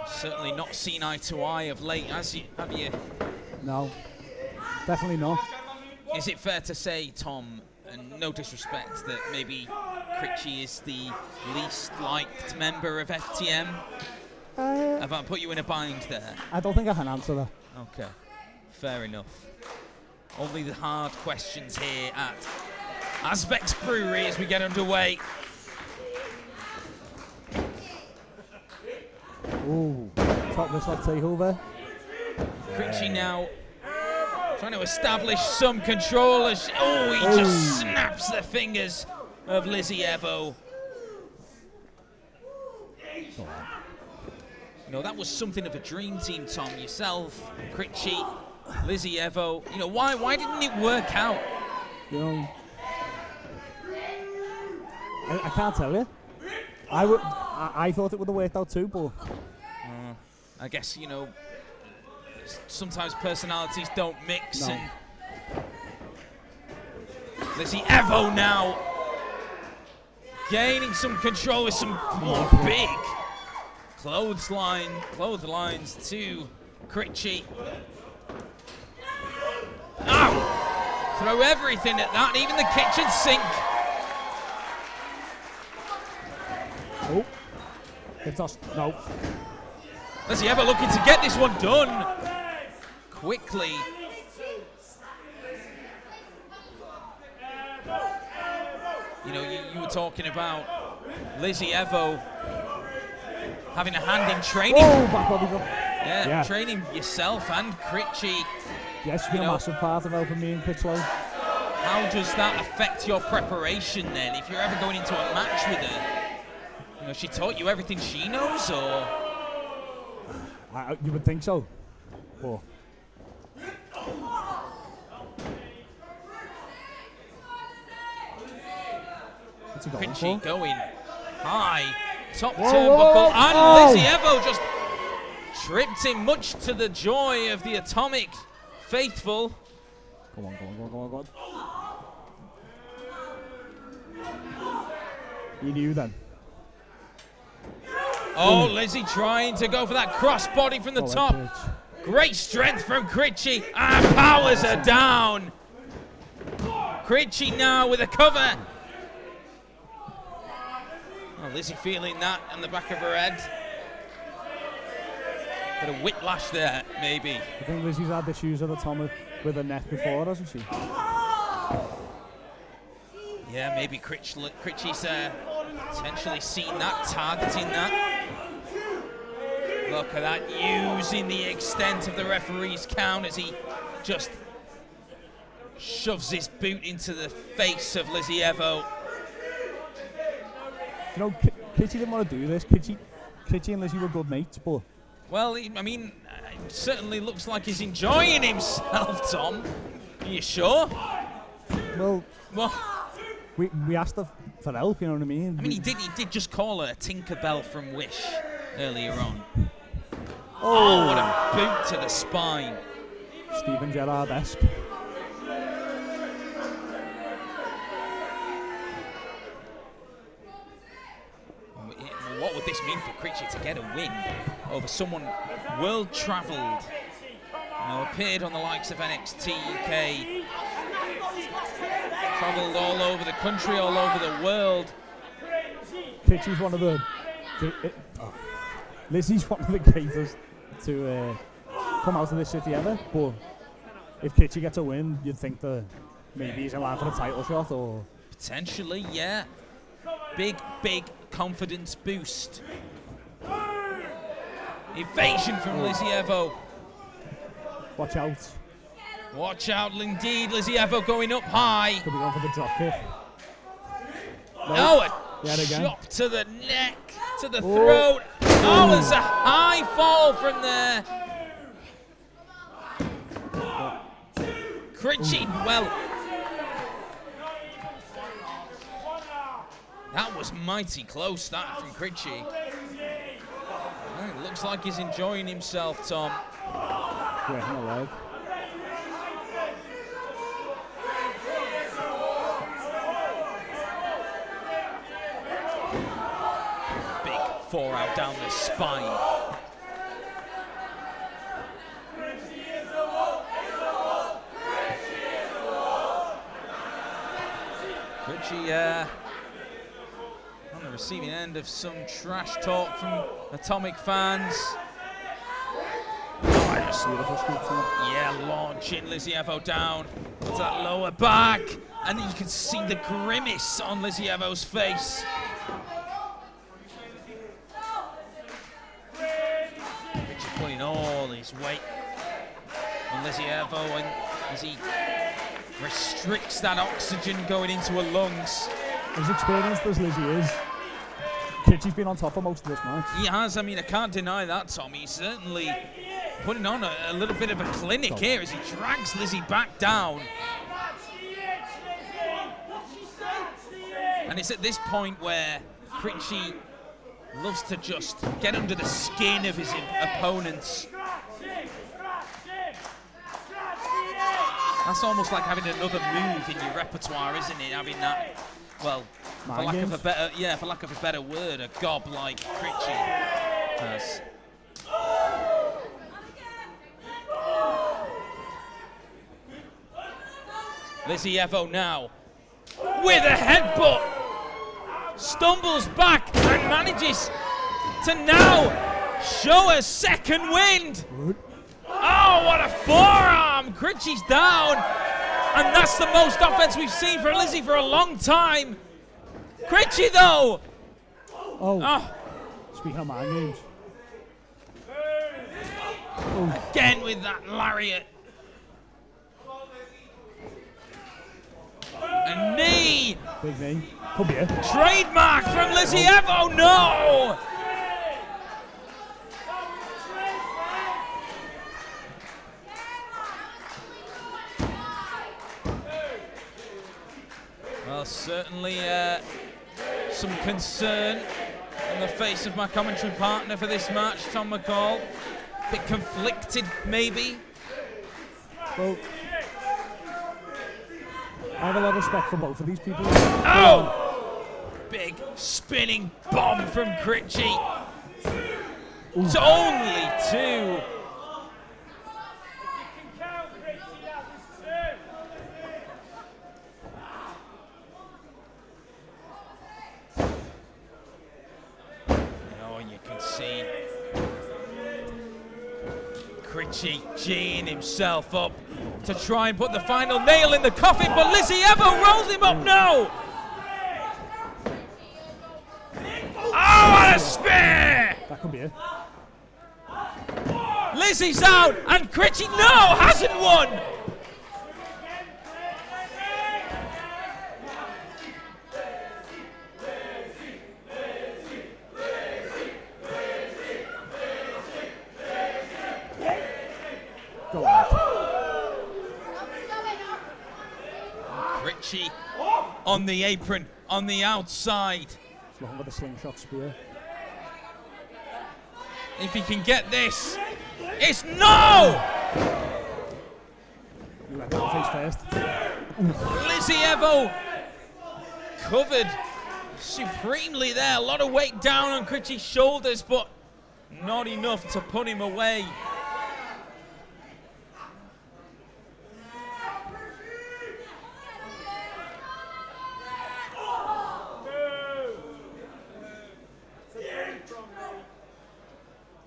certainly not seen eye to eye of late, have you? No, definitely not. Is it fair to say, Tom, and no disrespect, that maybe Critchy is the least liked member of FTM? Have I put you in a bind there? I don't think I can answer that. Okay, fair enough. Only the hard questions here at Azvex Brewery as we get underway. Ooh, topless left takeover. Critchy now trying to establish some control as he just snaps the fingers of Lizzy Evo. You know, that was something of a dream team, Tom. Yourself, Critchy, Lizzy Evo. You know, why didn't it work out? You know, I can't tell you. I thought it would have worked out too, but I guess, you know, sometimes personalities don't mix. No. And Lizzy Evo now gaining some control with some big Clotheslines to CRITCHY. Ow! Throw everything at that, even the kitchen sink. Oh. It's us. No. Lizzy Evo looking to get this one done quickly. You know, you were talking about Lizzy Evo having a hand in training. Oh, back body drop. Yeah, training yourself and CRITCHY. Yes, she's been a massive part of helping me in Critchlow. How does that affect your preparation then? If you're ever going into a match with her, you know, she taught you everything she knows, or? You would think so. But what's he going CRITCHY for? going high, top Whoa, turnbuckle, whoa, and oh. Lizzy Evo just tripped him, much to the joy of the Atomic faithful. Go on, go on, go on, go on, go on. You knew then. Oh, Lizzy trying to go for that crossbody from the top. Pitch. Great strength from CRITCHY, and powers her down. CRITCHY now with a cover. Oh, Lizzy feeling that on the back of her head. Bit of whiplash there, maybe. I think Lizzy's had issues at Atomic with her neck before, hasn't she? Yeah, maybe CRITCHY's potentially seen that, targeting that. Look at that, using the extent of the referee's count as he just shoves his boot into the face of Lizzy Evo. You know, CRITCHY didn't want to do this. CRITCHY and Lizzy were good mates, but... Well, I mean, it certainly looks like he's enjoying himself, Tom. Are you sure? Well, Well, we asked her for help, you know what I mean? I mean, he did just call her Tinkerbell from Wish earlier on. Oh, what a boot to the spine. Steven Gerrard-esque. What would this mean for CRITCHY to get a win over someone world-travelled? You know, appeared on the likes of NXT UK, travelled all over the country, all over the world. CRITCHY's one of the... Lizzy's one of the greatest to come out of this city ever, but if CRITCHY gets a win, you'd think that maybe he's in line for a title shot, or... Potentially, yeah. Big confidence boost. Evasion from Lizzy Evo. Watch out. Watch out, indeed. Lizzy Evo going up high. Could be going for the drop kick. No, a Yet again. chop to the neck, to the throat. Oh, there's a high fall from there. CRITCHY, well, that was mighty close, that from CRITCHY. Well, it looks like he's enjoying himself, Tom. Yeah, no leg. Big 4-out down the spine. CRITCHY on the receiving end of some trash talk from Atomic fans. Yeah, launching Lizzy Evo down to that lower back, and you can see the grimace on Lizzy Evo's face. CRITCHY putting all his weight on Lizzy Evo, and as he restricts that oxygen going into her lungs. As experienced as Lizzy is, CRITCHY's been on top for most of this match. He has, I mean, I can't deny that, Tom. He's certainly putting on a little bit of a clinic here as he drags Lizzy back down. And it's at this point where CRITCHY loves to just get under the skin of his opponents. That's almost like having another move in your repertoire, isn't it? Having that, well, for lack of a better word, a gob like CRITCHY. Has. Lizzy Evo now with a headbutt. Stumbles back and manages to now show a second wind. Oh, what a forearm! CRITCHY's down. And that's the most offense we've seen for Lizzy for a long time. CRITCHY though. Oh. Speaking of mind games. Again with that lariat. A knee. Big knee. Could be it. Trademark from Lizzy Evo. No. Well, certainly some concern on the face of my commentary partner for this match, Tom McCall. A bit conflicted, maybe. Well, I have a lot of respect for both of these people. Oh! Big spinning bomb from CRITCHY. It's only 2. You can see CRITCHY geeing himself up to try and put the final nail in the coffin, but Lizzy Evo rolls him up. No! Oh, what a spear! That could be it. Lizzy's out, and CRITCHY, no, hasn't won! CRITCHY on the apron, on the outside. He's looking for the slingshot spear. If he can get this, it's no! You went down face first. Lizzy Evo covered supremely there. A lot of weight down on CRITCHY's shoulders, but not enough to put him away.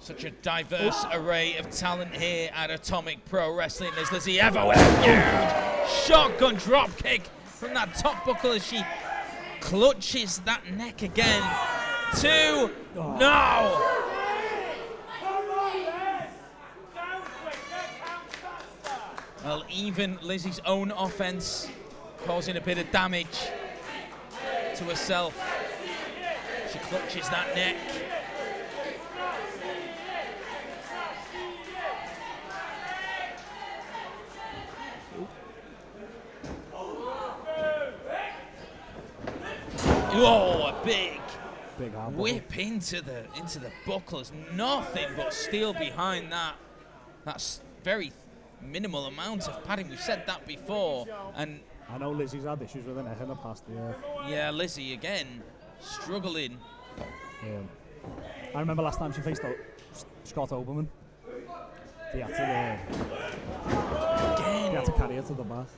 Such a diverse array of talent here at Atomic Pro Wrestling. There's Lizzy Evo, a huge shotgun drop kick from that top buckle as she clutches that neck again. 2, no! Well, even Lizzy's own offense causing a bit of damage to herself. She clutches that neck. Oh, a big whip into the buckles. Nothing but steel behind that. That's very minimal amount of padding. We've said that before. And I know Lizzy's had issues with her neck in the past year. Yeah, Lizzy again struggling. Yeah. I remember last time she faced Scott Oberman. He had to carry her to the back.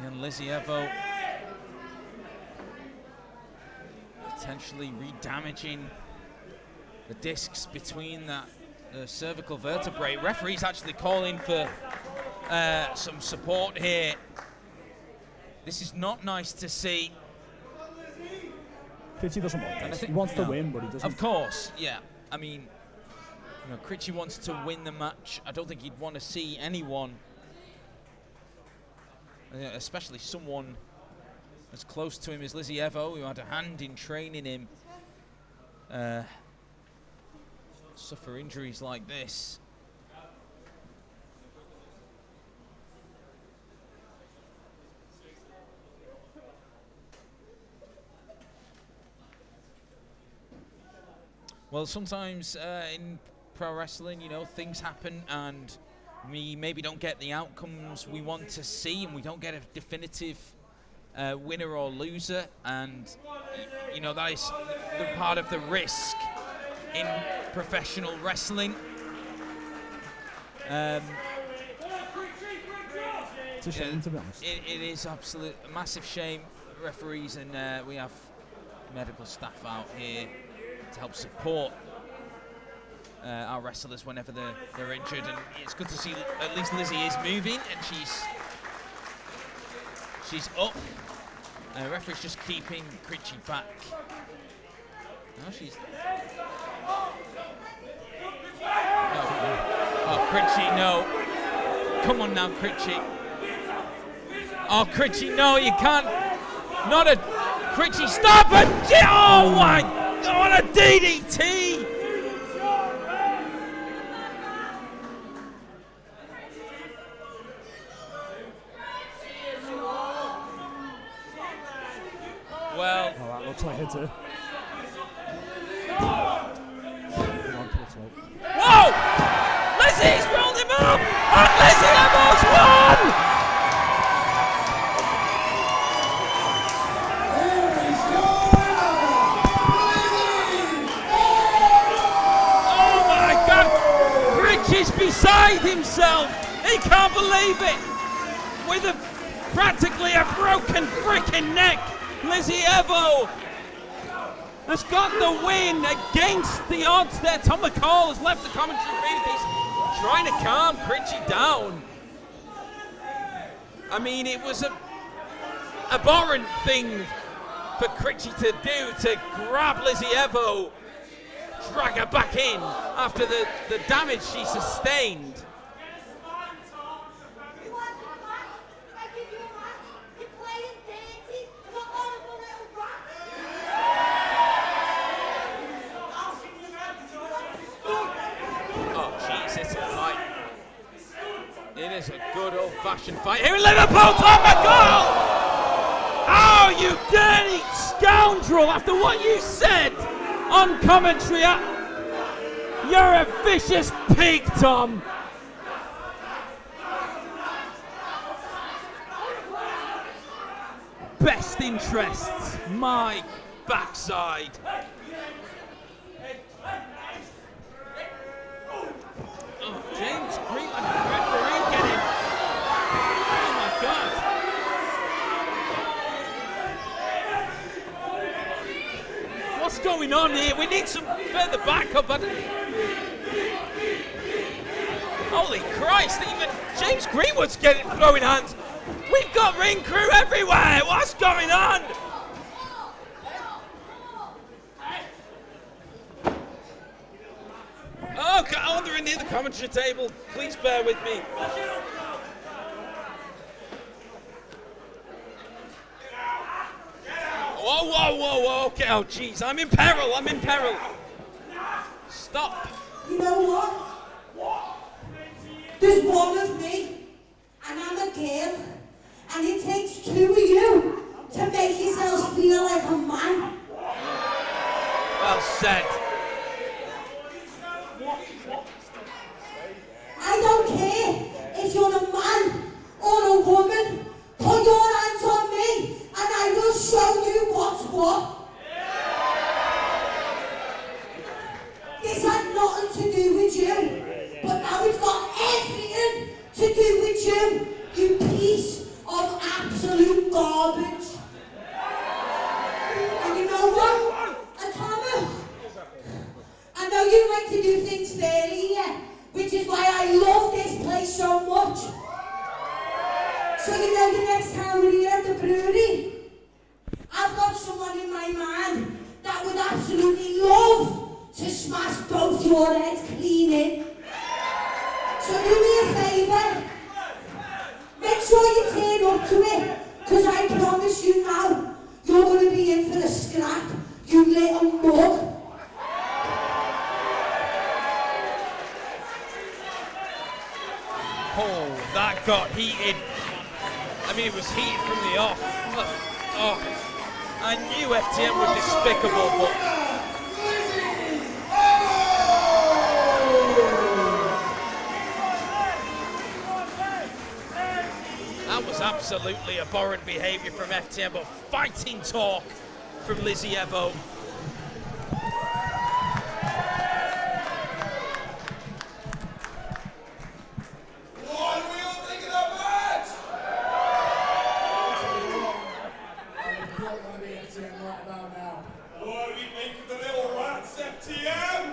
And Lizzy Evo potentially re-damaging the discs between the cervical vertebrae. Referee's actually calling for some support here. This is not nice to see. CRITCHY doesn't want this. He wants to win, but he doesn't. Of course, yeah. I mean, CRITCHY wants to win the match. I don't think he'd want to see anyone, especially someone as close to him as Lizzy Evo, who had a hand in training him, suffer injuries like this. Well, sometimes in pro wrestling, things happen and we maybe don't get the outcomes we want to see, and we don't get a definitive winner or loser, and you know that is the part of the risk in professional wrestling. It's a shame, to be honest. It is a massive shame. Referees and we have medical staff out here to help support our wrestlers whenever they're injured, and it's good to see that at least Lizzy is moving and she's up. Referee's just keeping CRITCHY back. No, she's. Oh, CRITCHY, no! Come on now, CRITCHY. Oh, CRITCHY, no, you can't. Not a CRITCHY, stop it! Oh my God, a DDT! Well, oh, that looks like it too. Whoa! Lizzy's rolled him up! And Lizzy almost won! Oh my God! CRITCHY's beside himself! He can't believe it! With practically a broken freaking neck, Lizzy Evo has got the win against the odds there. Tom McCall has left the commentary booth. He's trying to calm CRITCHY down. I mean, it was a abhorrent thing for CRITCHY to do, to grab Lizzy Evo, drag her back in after the damage she sustained. It is a good old-fashioned fight here in Liverpool. Tom McCall! Oh, you dirty scoundrel! After what you said on commentary, you're a vicious pig, Tom. Best interests, my backside. Oh, James Greenland, referee getting. Oh my God. What's going on here? We need some further backup. Holy Christ, even James Greenwood's throwing hands. We've got ring crew everywhere. What's going on? Oh, God, they're near the commentary table. Please bear with me. Whoa, whoa, whoa, whoa. Okay, oh, jeez. I'm in peril. I'm in peril. Stop. You know what? There's one of me, and I'm a girl, and it takes two of you to make yourselves feel like a man. Well said. I don't care if you're a man or a woman. Put your hands on me, and I will show you what's what. This had nothing to do with you, but now it's got everything to do with you, you piece of absolute garbage. And you know what, Atomic? I know you like to do things fairly here, which is why I love this place so much. So you know the next time we're here at the brewery, I've got someone in my mind that would absolutely love to smash both your heads clean in. So do me a favour, make sure you turn up to it, because I promise you now, you're going to be in for a scrap, you little mug. Oh, that got heated. I mean, it was heated from the off. Oh, I knew FTM were despicable, but that was absolutely abhorrent behavior from FTM, but fighting talk from Lizzy Evo. What do we all think of that match? What do we think of the little rats, FTM?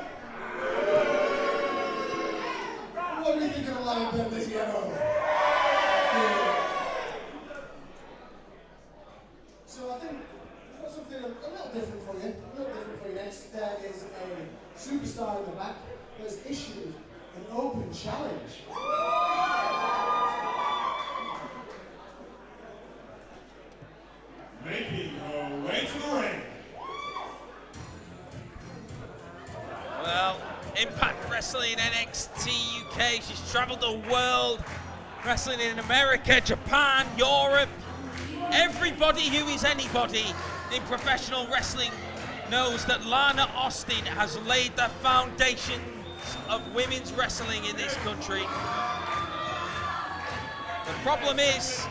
What do you think of the line of Lizzy Evo? So I think I've got something a little different for you. Next, there is a superstar in the back who has issued an open challenge. Making her way to the ring. Well, Impact Wrestling NXT UK. She's traveled the world, wrestling in America, Japan, Europe. Everybody who is anybody in professional wrestling knows that Lana Austin has laid the foundations of women's wrestling in this country. The problem is,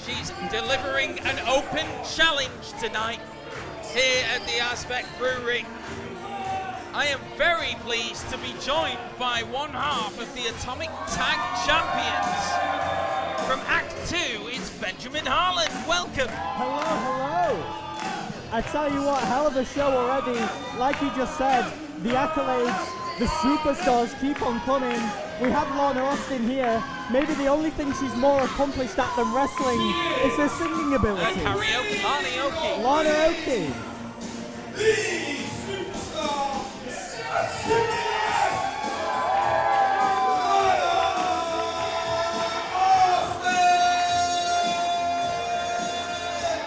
she's delivering an open challenge tonight here at the Azvex Brewery. I am very pleased to be joined by one half of the Atomic Tag Champions. From Act 2, it's Benjamin Harlan. Welcome. Hello, hello. I tell you what, hell of a show already. Like you just said, the accolades, the superstars keep on coming. We have Lana Austin here. Maybe the only thing she's more accomplished at than wrestling is her singing ability. Karaoke, Lana-oke. Lana-oke. The superstar singing.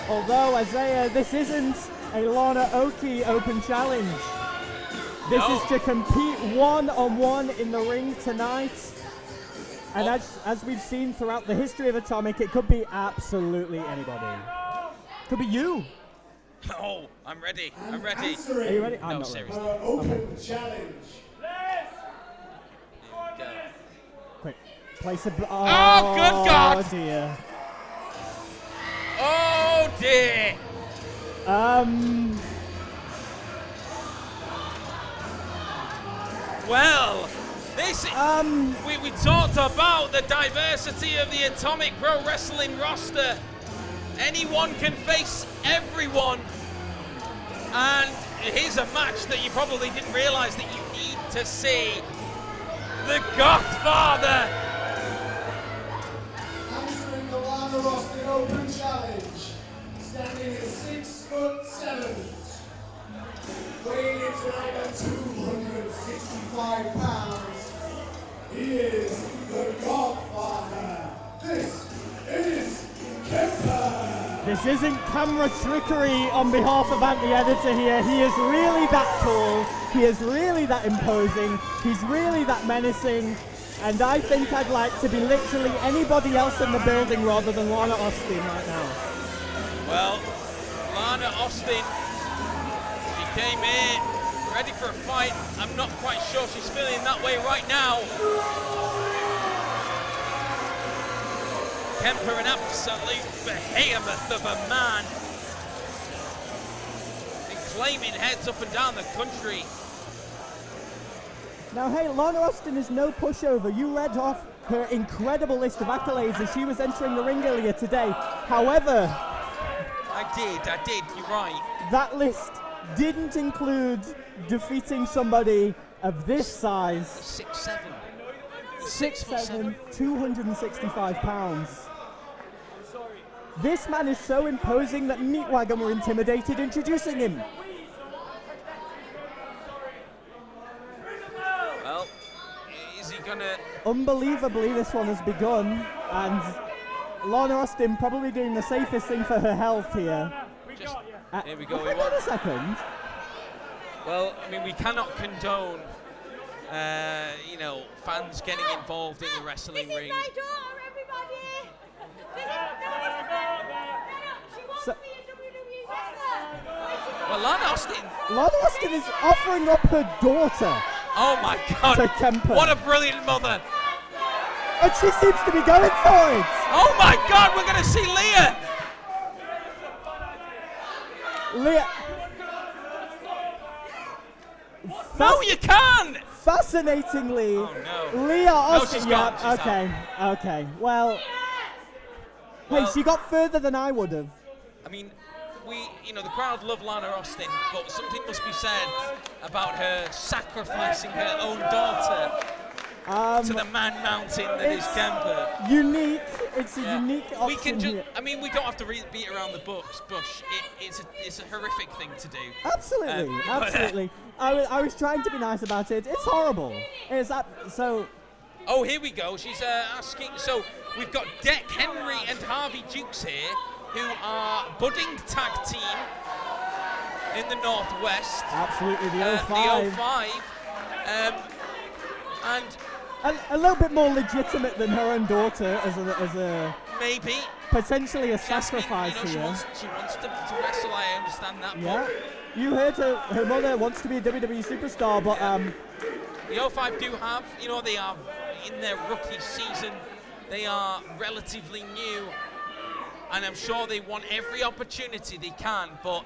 Although, Isaiah, this isn't a Lana-oke open challenge. This is to compete one-on-one in the ring tonight. And as we've seen throughout the history of Atomic, it could be absolutely anybody. Could be you. Oh, I'm ready. I'm ready. Are you ready? I'm No, not seriously. Open challenge. Go. Quick, place a... Oh, good God. Oh, dear. Oh, dear. Well, this we talked about the diversity of the Atomic Pro Wrestling roster. Anyone can face everyone. And here's a match that you probably didn't realize that you need to see. The Godfather. Answering the Lana Austin Open Challenge, standing at 6'7", weighing in tonight at 265 pounds. He is the Godfather. This is KEMPER. This isn't camera trickery on behalf of Ant the Editor here. He is really that tall. He is really that imposing. He's really that menacing. And I think I'd like to be literally anybody else in the building rather than Lana Austin right now. Well, Lana Austin, she came in ready for a fight. I'm not quite sure she's feeling that way right now. KEMPER, an absolute behemoth of a man, been claiming heads up and down the country. Now, hey, Lana Austin is no pushover. You read off her incredible list of accolades as she was entering the ring earlier today. However, I did, you're right. that list didn't include defeating somebody of this size. 6'7". 6'7", 265 pounds. This man is so imposing that WAGON were intimidated introducing him. Well, is he gonna... Unbelievably, this one has begun, and Lana Austin probably doing the safest thing for her health here. Here we go. Hang on a second. Well, I mean, we cannot condone, you know, fans getting involved in the wrestling ring. This is my daughter, everybody! This is she wants So- to be a WWE wrestler! Well, Lana Austin. Lana Austin is offering up her daughter Oh my God! to KEMPER. What a brilliant mother! And she seems to be going for it. Oh my God, we're going to see Leah. Leah. No, you can't. Fascinatingly, Oh no. Leah Austin. she's gone, she's okay. Well, hey, she got further than I would have. I mean, the crowd love Lana Austin, but something must be said about her sacrificing her own daughter to the man mountain that is Kemper. Unique. It's a unique option. We can just, here. we don't have to beat around the bush. It's a horrific thing to do. Absolutely, absolutely. I was trying to be nice about it. It's horrible. It's so. Oh, here we go. She's asking. So we've got Deck Henry and Harvey Dukes here, who are budding tag team in the Northwest. Absolutely, the 05. The 05. And a little bit more legitimate than her own daughter as a maybe potentially a sacrifice here. She wants to wrestle. I understand that. Yeah. You heard her mother wants to be a WWE superstar, but the 05 do have, they are in their rookie season. They are relatively new, and I'm sure they want every opportunity they can. But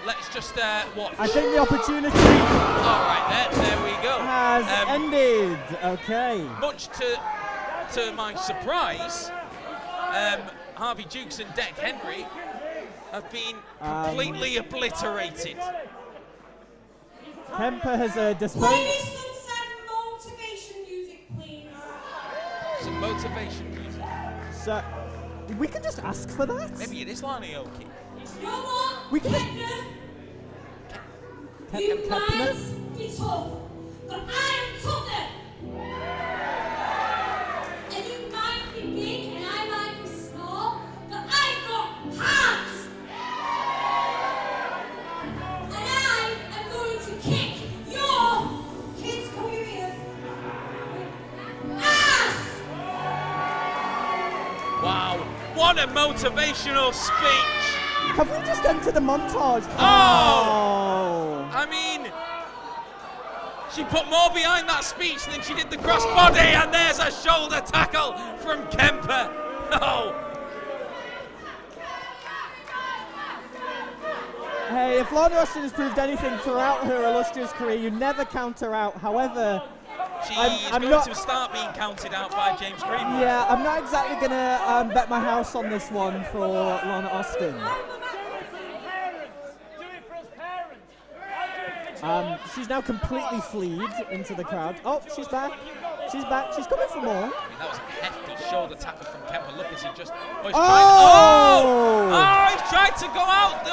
let's just watch. I think the opportunity. All right, there we go. Has ended. Okay. Much to my surprise, Harvey Dukes and Deck Henry have been completely obliterated. Kemper has disposed. Play some motivation music, please. Some motivation music. So, we can just ask for that. Maybe it is Lana Oki. You know what? We can just. You might be tough, but I am tougher. And you might be big and I might be small, but I've got hands. And I am going to kick your kids, come here, ears. Ass! Wow, what a motivational speech. Have we just entered a montage? Oh! I mean, she put more behind that speech than she did the crossbody, and there's a shoulder tackle from Kemper. Oh! Hey, if Lana Austin has proved anything throughout her illustrious career, you never count her out. However, She's I'm going not, to start being counted out by James Greenwood. Yeah, I'm not exactly going to bet my house on this one for Lana Austin. She's now completely fleed into the crowd. Oh, she's back. She's back. She's coming for more. I mean, that was a hefty shoulder tackle from Kemper. Look as he just... he's trying to go out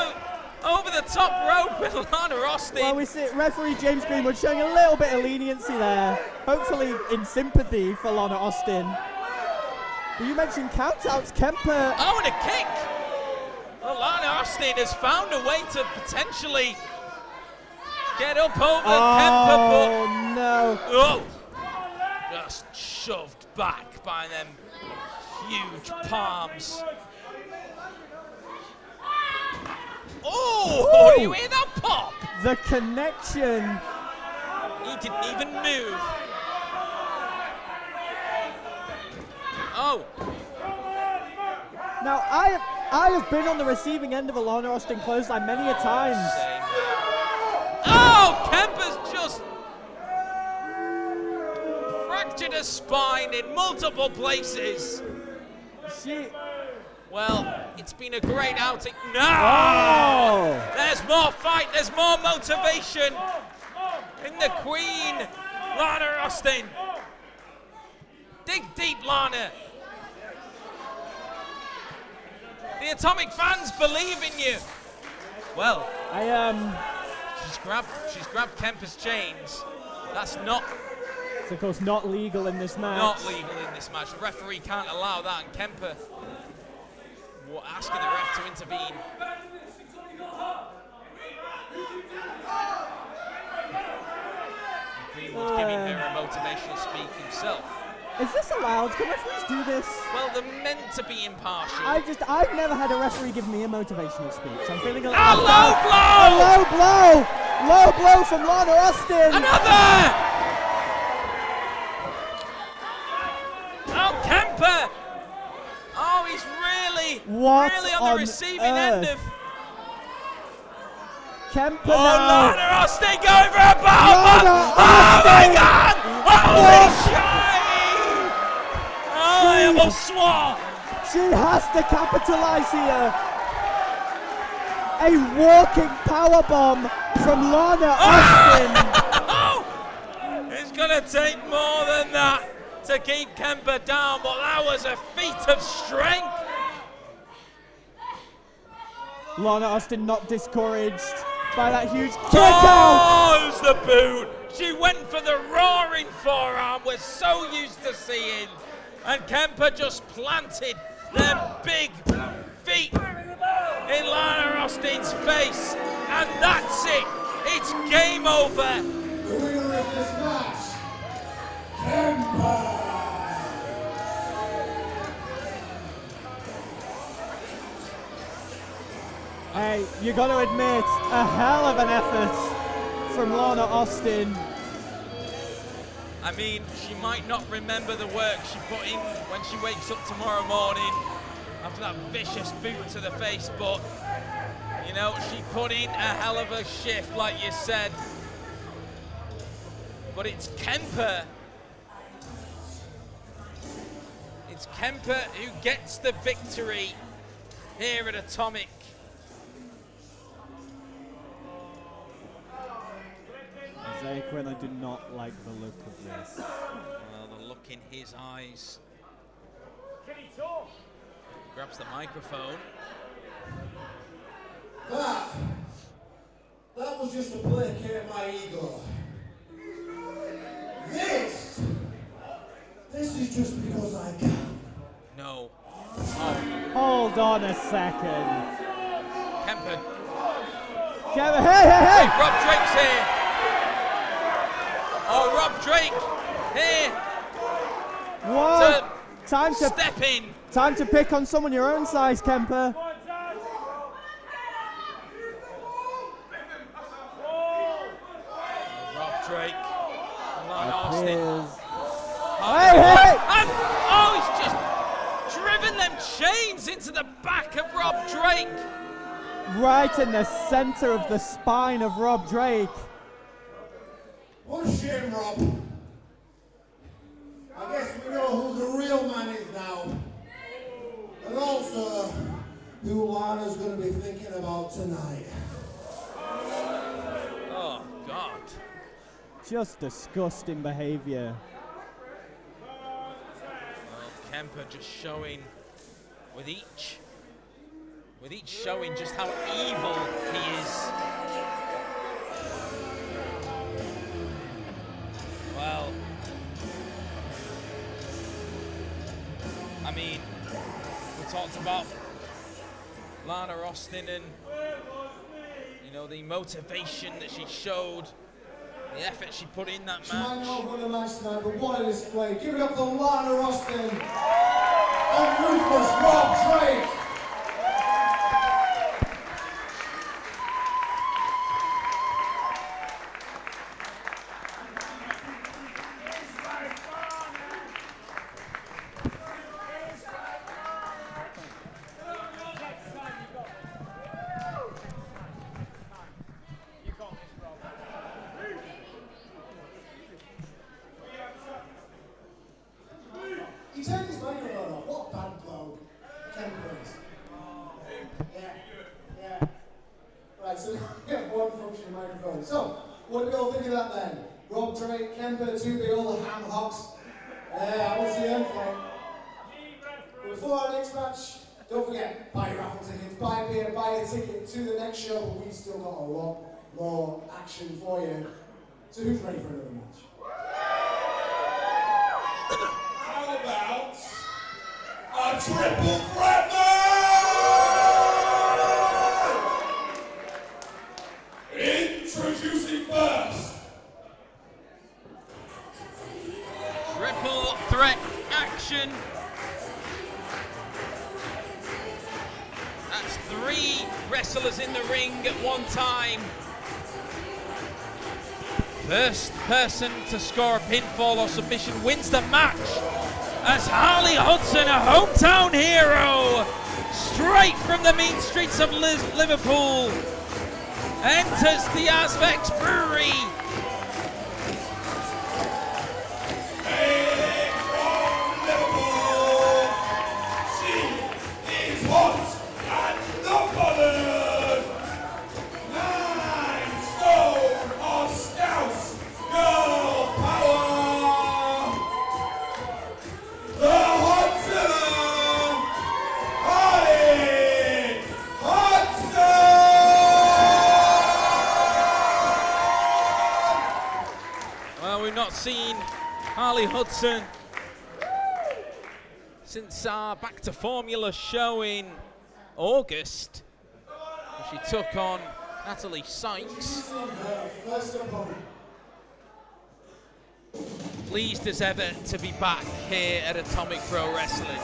over the top rope with Lana Austin. Well, we see referee James Greenwood showing a little bit of leniency there. Hopefully in sympathy for Lana Austin. But you mentioned countouts, Kemper. Oh, and a kick. Well, Lana Austin has found a way to potentially get up over Kemper. Oh, no. Oh, just shoved back by them huge palms. Oh, you hear that pop? The connection. He didn't even move. Oh. Now, I have been on the receiving end of a Lana Austin clothesline many a times. Oh, Kemper's just fractured a spine in multiple places. Well, it's been a great outing. No! Oh. There's more fight, there's more motivation in the Queen, Lana Austin. Dig deep, Lana. The Atomic fans believe in you. Well, she's grabbed Kemper's chains. That's not. It's of course not legal in this match. Not legal in this match. The referee can't allow that, and Kemper asking the ref to intervene. Greenwood giving her a motivational speak himself. Is this allowed? Can referees do this? Well, they're meant to be impartial. I've never had a referee give me a motivational speech. I'm feeling a low blow! A low blow! Low blow from Lana Austin! Another! Kemper. Oh, he's really on the receiving end of. Kemper Oh, now. Lana Austin going for a bomb! Oh my God! Holy shit! Oh, I almost swore. She has to capitalize here. A walking powerbomb from Lana Austin. It's gonna take more than that to keep Kemper down, but that was a feat of strength. Lana Austin not discouraged by that huge kick out. Oh, it's the boot. She went for the roaring forearm we're so used to seeing. And Kemper just planted them big feet in Lana Austin's face. And that's it. It's game over. The winner of this match, KEMPER. Hey, you got to admit, a hell of an effort from Lana Austin. I mean, she might not remember the work she put in when she wakes up tomorrow morning after that vicious boot to the face, but, you know, she put in a hell of a shift, like you said. But it's Kemper. It's Kemper who gets the victory here at Atomic. Isaiah Quinn, I do not like the look of this. Well, the look in his eyes. Can he talk? Grabs the microphone. That was just to placate my ego. This is just because I can. No. Hold on a second. Kemper. Kemper, hey! Rob Drake's here. Oh, Rob Drake here. What? Time to step in. Time to pick on someone your own size, Kemper. Rob Drake. Lana Austin. Hey! And, oh, he's just driven them chains into the back of Rob Drake. Right in the center of the spine of Rob Drake. What a shame, Rob. I guess we know who the real man is now. And also, who Lana's going to be thinking about tonight. Oh, God. Just disgusting behavior. Well, Kemper just showing with each showing just how evil he is. Well, I mean, we talked about Lana Austin and, you know, the motivation that she showed, the effort she put in that She might match. not have won the match tonight, but what a display. Give it up for Lana Austin and Ruthless Rob Drake. He turned his microphone off. What a bad bloke. Kemper is. Yeah. Right, so we have one functioning microphone. So, what do we all think of that then? Rob Drake, Kemper, two big old ham hocks. I want to see them fight. But before our next match, don't forget, buy your raffle tickets, buy a beer, buy a ticket to the next show, but we've still got a lot more action for you. So who's ready for another match? How about a triple threat match? Introducing first. Triple threat action. That's 3 wrestlers in the ring at one time. First person to score a pinfall or submission wins the match. as Harley Hudson, a hometown hero, straight from the mean streets of Liverpool, enters the Azvex Brewery. Hey, from Liverpool, she is hot and not bothered. 9 stone of stout girl power. The HUDSON, Harley Hudson. Well, we've not seen Harley Hudson since our Back to Formula show in August. She took on Natalie Sykes. Pleased as ever to be back here at Atomic Pro Wrestling.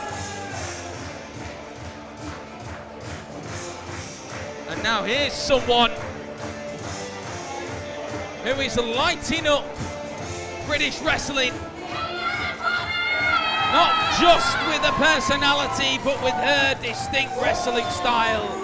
And now here's someone who is lighting up British wrestling. Not just with her personality, but with her distinct wrestling style.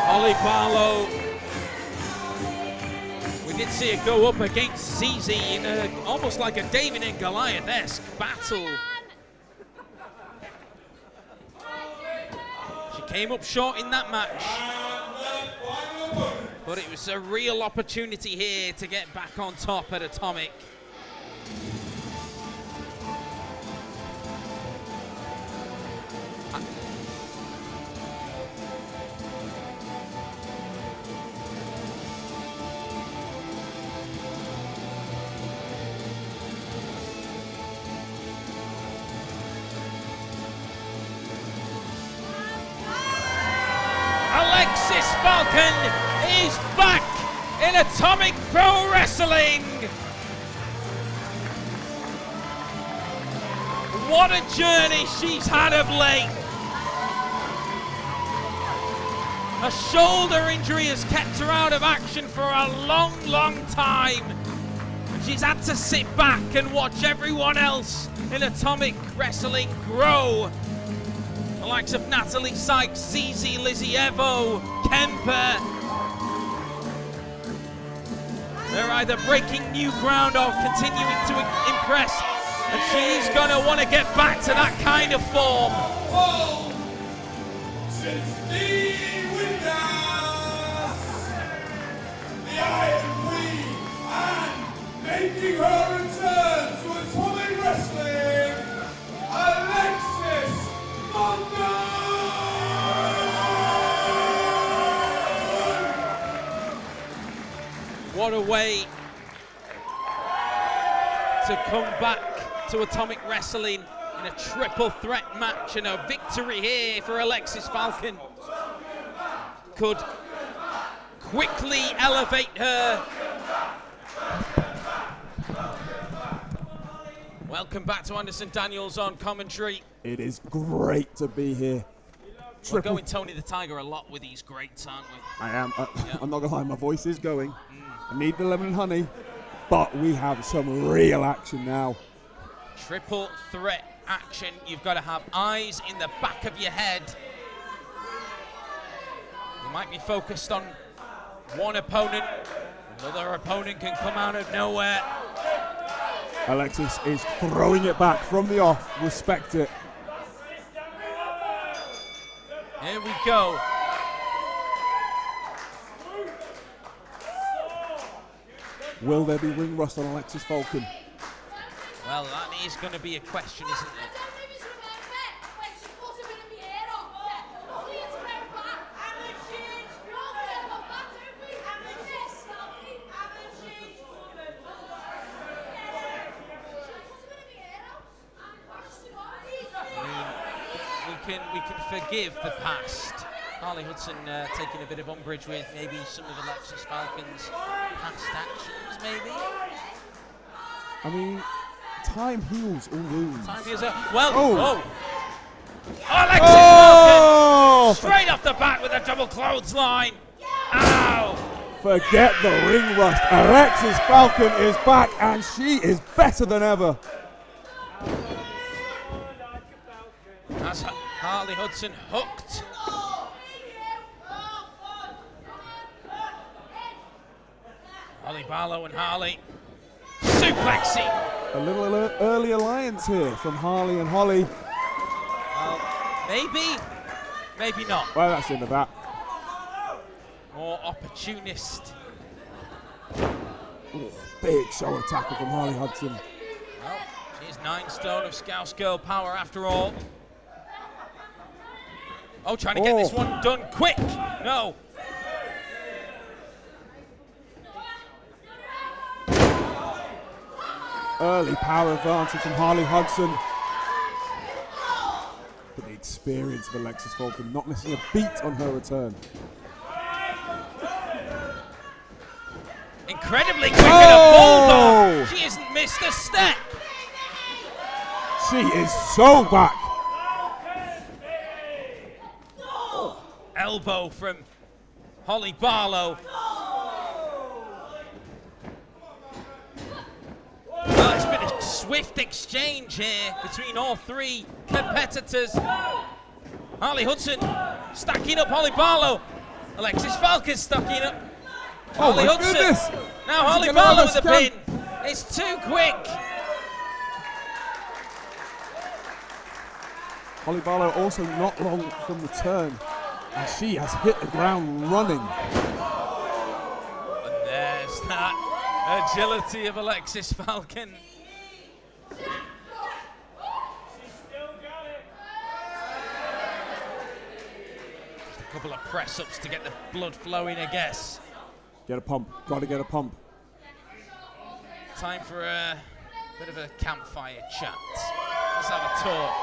Hollie Barlow. We did see her go up against ZZ in almost like a David and Goliath-esque battle. She came up short in that match, but it was a real opportunity here to get back on top at Atomic. ALEXXIS FALCON is back in Atomic Pro Wrestling. What a journey she's had of late. A shoulder injury has kept her out of action for a long, long time. She's had to sit back and watch everyone else in Atomic Wrestling grow. The likes of Natalie Sykes, ZZ, Lizzy Evo, Kemper. They're either breaking new ground or continuing to impress. And she's going to want to get back to that kind of form. Oh, since the winners, the Iron Queen, and making her return to Atomic Wrestling, ALEXXIS. What a way to come back to Atomic Wrestling in a triple threat match, and a victory here for ALEXXIS FALCON could quickly elevate her. Welcome back to Anderson Daniels on commentary. It is great to be here. We're going Tony the Tiger a lot with these greats, aren't we? I am. I'm not going to lie, my voice is going. I need the lemon and honey, but we have some real action now. Triple threat action. You've got to have eyes in the back of your head. You might be focused on one opponent. Another opponent can come out of nowhere. ALEXXIS is throwing it back from the off. Respect it. Here we go. Will there be ring rust on ALEXXIS FALCON? Well, that is going to be a question, isn't it? We can forgive the past. Harley Hudson taking a bit of umbrage with maybe some of Alexis Falcon's past actions, maybe? I mean, time heals all wounds. Time heals well, oh! Alexis Oh! Falcon! Straight off the bat with a double clothesline. Ow! Forget the ring rust. Alexis Falcon is back, and she is better than ever. As Harley Hudson hooked. Holly Barlow and Harley suplexing. A little early alliance here from Harley and Holly. Maybe not. Well, that's into that. More opportunist. Ooh, big shoulder tackle from Harley Hudson. Well, she's 9 stone of Scouse Girl power after all. Oh, trying to get this one done quick. No. Early power advantage from Harley Hudson. But the experience of Alexis Falcon not missing a beat on her return. Incredibly quick and a bulldog. She hasn't missed a step. She is so back. Elbow from Holly Barlow. Well, it's been a swift exchange here between all 3 competitors. Harley Hudson stacking up Holly Barlow. Alexis Falcon stacking up Harley Hudson. Goodness. Now Holly Barlow with the pin. It's too quick. Holly Barlow also not long from the turn, and she has hit the ground running. And there's that agility of Alexis Falcon. Just a couple of press-ups to get the blood flowing, I guess. Get a pump. Got to get a pump. Time for a bit of a campfire chat. Let's have a talk.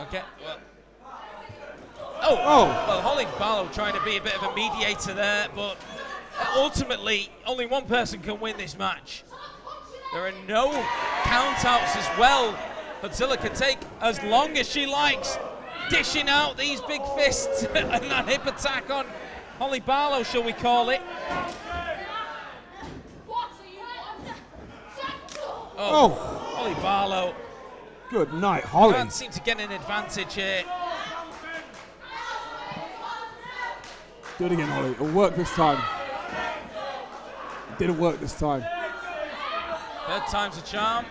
Okay, well, Holly Barlow trying to be a bit of a mediator there, but ultimately, only one person can win this match. There are no countouts as well. Godzilla can take as long as she likes, dishing out these big fists and that hip attack on Holly Barlow, shall we call it. Holly Barlow. Good night, Holly. Can't seem to get an advantage here. Do it again, Holly. It'll work this time. It didn't work this time. 3rd time's a charm.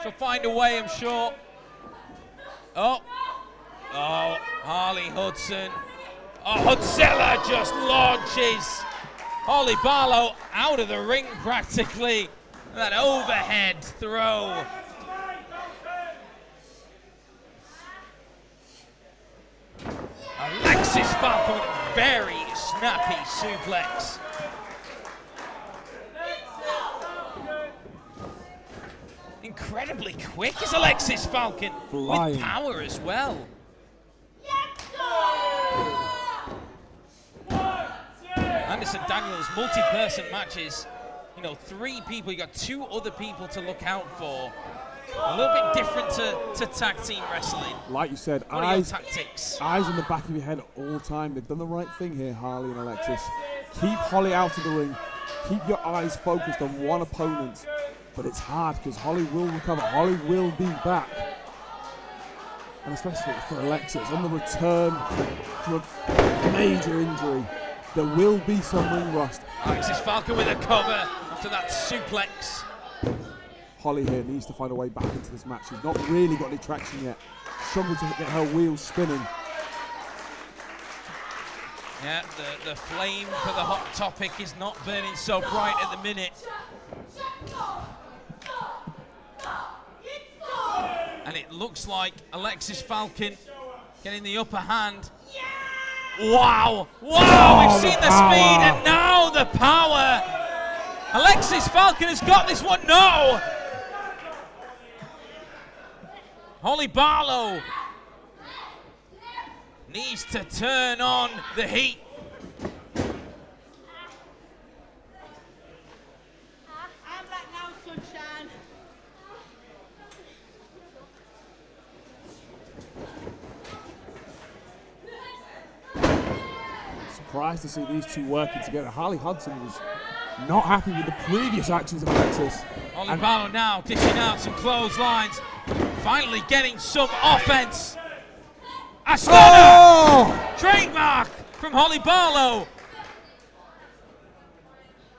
She'll find a way, I'm sure. Oh, Harley Hudson. Godzilla just launches Holly Barlow out of the ring practically. That overhead throw. Alexis Falcon with a very snappy suplex. Incredibly quick is Alexis Falcon. Flying. With power as well. Anderson Daniels, multi-person matches. You know, 3 people, you got 2 other people to look out for. A little bit different to tag team wrestling. Like you said, What are your tactics? Eyes in the back of your head all the time. They've done the right thing here, Harley and Alexis. Keep Holly out of the ring. Keep your eyes focused on one opponent. But it's hard because Holly will recover. Holly will be back. And especially for Alexis, on the return from a major injury, there will be some ring rust. Alexis Falcon with a cover after that suplex. Holly here needs to find a way back into this match. She's not really got any traction yet. Struggled to get her wheels spinning. Yeah, the flame for the Hot Topic is not burning so bright at the minute. And it looks like Alexis Falcon getting the upper hand. Wow, wow, we've seen the speed and now the power. Alexxis Falcon has got this one, no! Holly Barlow needs to turn on the heat. I'm back now, sunshine. Surprised to see these two working together. Harley Hudson was not happy with the previous actions of Alexxis. Holly Barlow now dishing out some clotheslines. Finally getting some offense. A stunner! Trademark from Holly Barlow.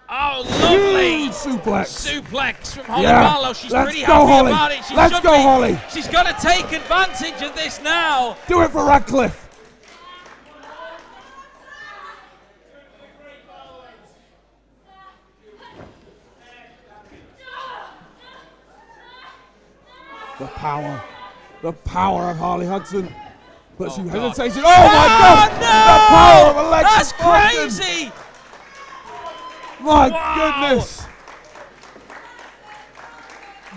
Oh, lovely suplex from Holly Barlow. She's pretty happy about it. Let's go, Holly. She's got to take advantage of this now. Do it for Radcliffe. The power of Harley Hudson. But she hesitated. Oh my God! No! The power of Alexxis That's crazy! My goodness!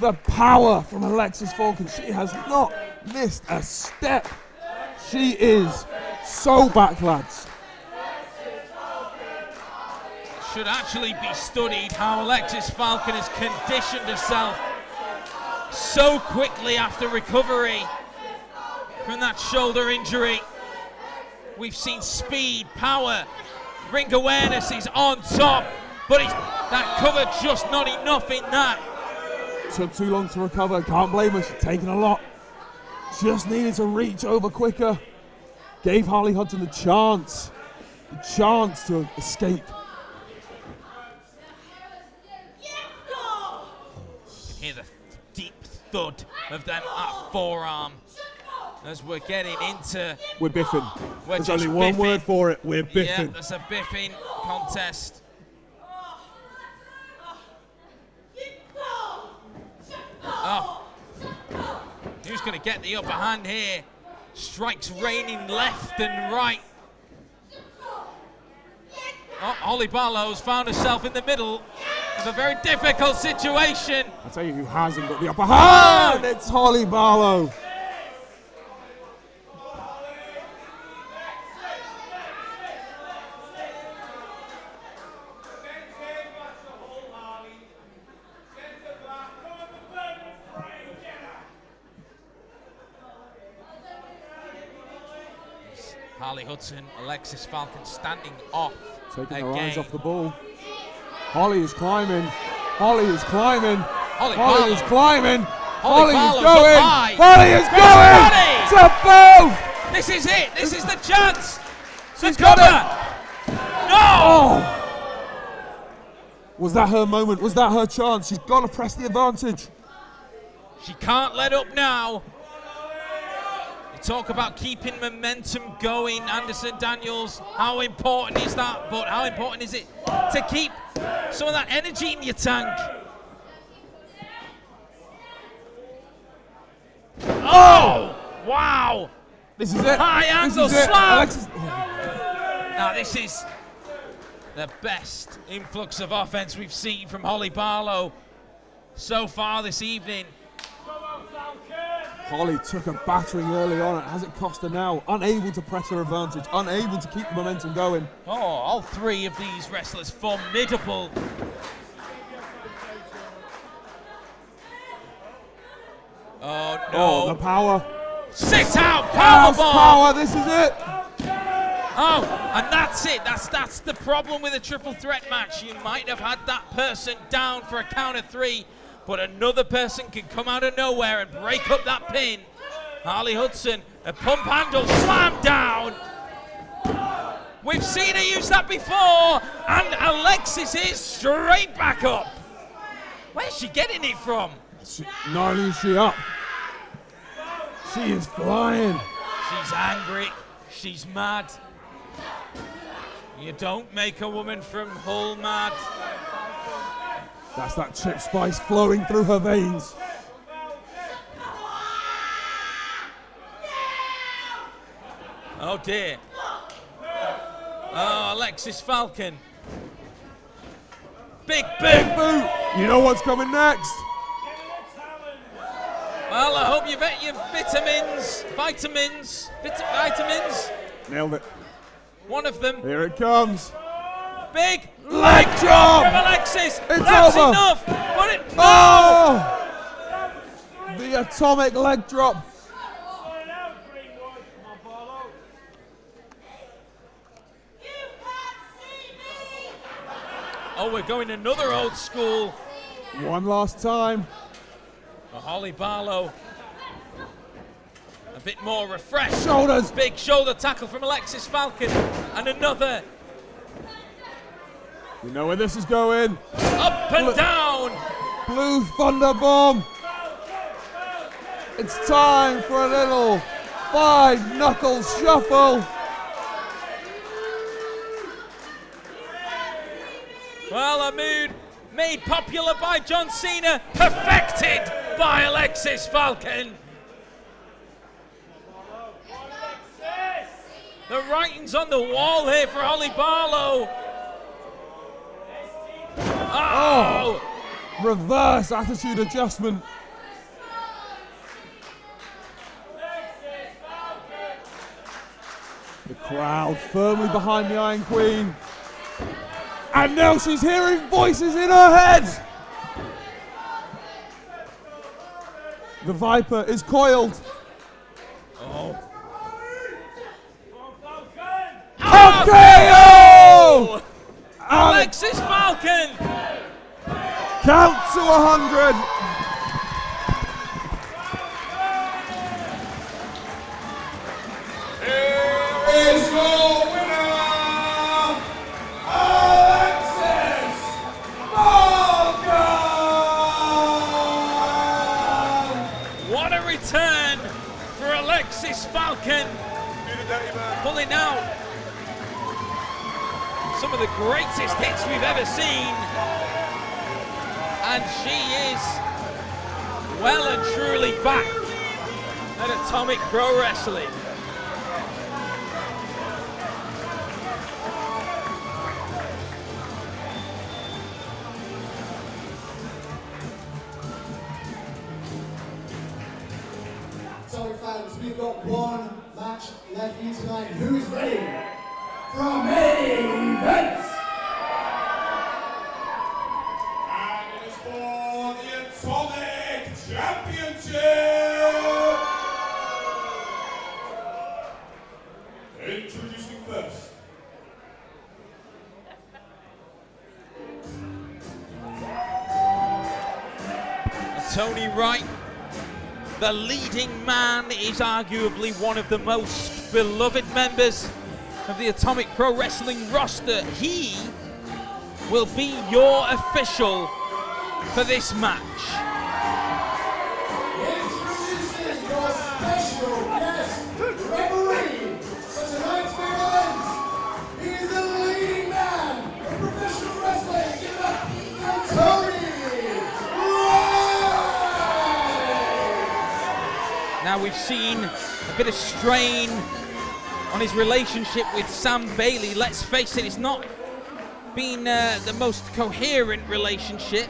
The power from Alexxis Falcon. She has not missed a step. She is so back, lads. Should actually be studied how Alexxis Falcon has conditioned herself so quickly after recovery from that shoulder injury. We've seen speed, power, ring awareness is on top, but that cover just not enough in that. Took too long to recover, can't blame her, she's taken a lot. Just needed to reach over quicker. Gave Harley Hudson the chance to escape. Hear the deep thud of that forearm as we're getting into. We're biffing. There's only just one biffing. word for it. We're biffing. Yeah, that's a biffing contest. Oh, who's going to get the upper hand here? Strikes raining left and right. Oh, Holly Barlow's found herself in the middle of a very difficult situation. I'll tell you who hasn't got the upper hand. It's Holly Barlow. Harley Hudson, Alexxis Falcon standing off. Taking again. her eyes off the ball. Holly is climbing. Holly is climbing. Holly is climbing. Holly is going. Holly is going to both. This is it. This is the chance. She's got it. No. Oh. Was that her moment? Was that her chance? She's got to press the advantage. She can't let up now. Talk about keeping momentum going, Anderson Daniels. How important is that? But how important is it to keep some of that energy in your tank? Oh! Wow! This is it. High angle this is slam! It. Now this is the best influx of offense we've seen from Holly Barlow so far this evening. Holly took a battering early on. Has it cost her now? Unable to press her advantage, unable to keep the momentum going. Oh, all three of these wrestlers formidable. Oh no! Oh, the power! Sit out, powerbomb! Power! This is it. Oh, and that's it. That's the problem with a triple threat match. You might have had that person down for a count of three, but another person can come out of nowhere and break up that pin. Harley Hudson, a pump handle, slam down. We've seen her use that before, and Alexxis is straight back up. Where's she getting it from? Not only is she up, she is flying. She's angry, she's mad. You don't make a woman from Hull mad. That's that chip spice flowing through her veins. Oh dear. Oh, ALEXXIS FALCON. Big boot. You know what's coming next. Well, I hope you've ate your vitamins. Nailed it. One of them. Here it comes. Big Leg drop from ALEXXIS. It's That's over. enough. But it, Oh! The atomic leg drop. Oh, we're going another old school. One last time. For Holly Barlow. A bit more refreshed. Shoulders. Big shoulder tackle from ALEXXIS FALCON. And another. You know where this is going. Up and down. Blue Thunder Bomb. It's time for a little 5-knuckle shuffle. Well, a mood made popular by John Cena, perfected by ALEXXIS FALCON. The writing's on the wall here for Holly Barlow. Oh! Reverse attitude adjustment. The crowd firmly behind the Iron Queen. And now she's hearing voices in her head. The Viper is coiled. Oh. RKO! ALEXXIS FALCON! Count to 100. Here is your winner, ALEXXIS FALCON! What a return for ALEXXIS FALCON. Pulling out some of the greatest hits we've ever seen. And she is well and truly back at Atomic Pro Wrestling. Sorry fans, we've got one match left for you tonight. Who's ready for our main event? And it is for the Atomic Championship! Introducing first. Tony Wright, the leading man, is arguably one of the most beloved members of the Atomic Pro Wrestling roster. He will be your official for this match. Introducing your special guest referee for tonight's main event. He is the leading man in professional wrestling. Give it up for Tony Wright! Now we've seen a bit of strain on his relationship with Sam Bailey. Let's face it, it's not been the most coherent relationship.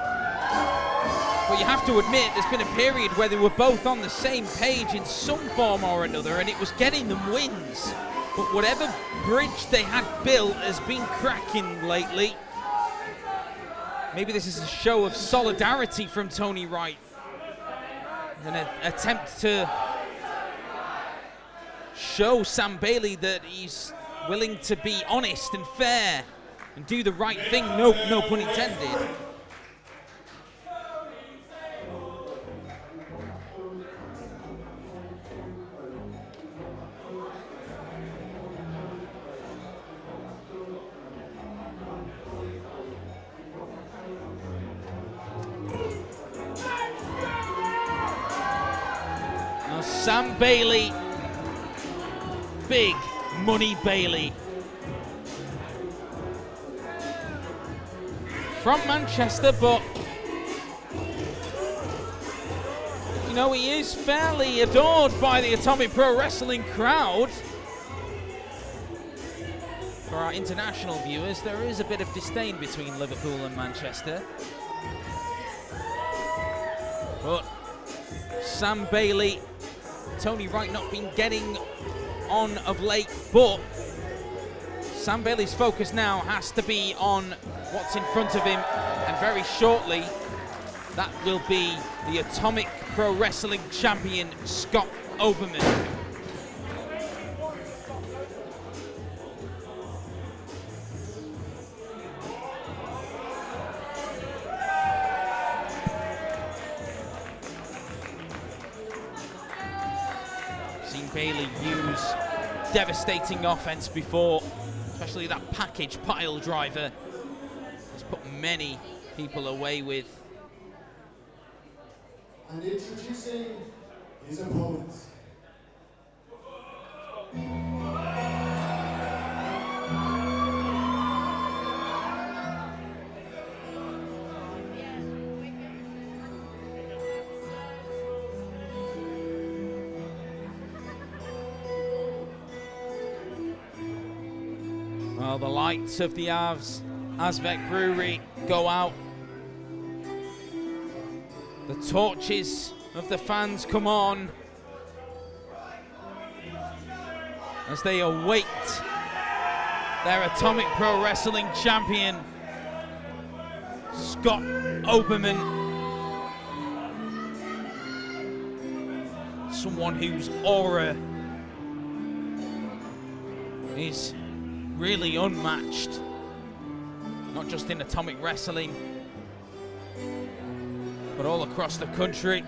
But you have to admit, there's been a period where they were both on the same page in some form or another, and it was getting them wins. But whatever bridge they had built has been cracking lately. Maybe this is a show of solidarity from Tony Wright. An attempt to show Sam Bailey that he's willing to be honest and fair and do the right thing, no pun intended. Now Sam Bailey, Big Money Bailey, from Manchester, but You know, he is fairly adored by the Atomic Pro Wrestling crowd. For our international viewers, there is a bit of disdain between Liverpool and Manchester. But Sam Bailey, Tony Wright not been getting on of late, but Sam Bailey's focus now has to be on what's in front of him, and very shortly that will be the Atomic Pro Wrestling champion, Scott Oberman. Seen Bailey use devastating offense before, especially that package pile driver. He's put many people away with. And introducing his opponent. Well, the lights of the Azvex Brewery go out. The torches of the fans come on as they await their Atomic Pro Wrestling champion, Scott Oberman. Someone whose aura is really unmatched, not just in Atomic Wrestling, but all across the country.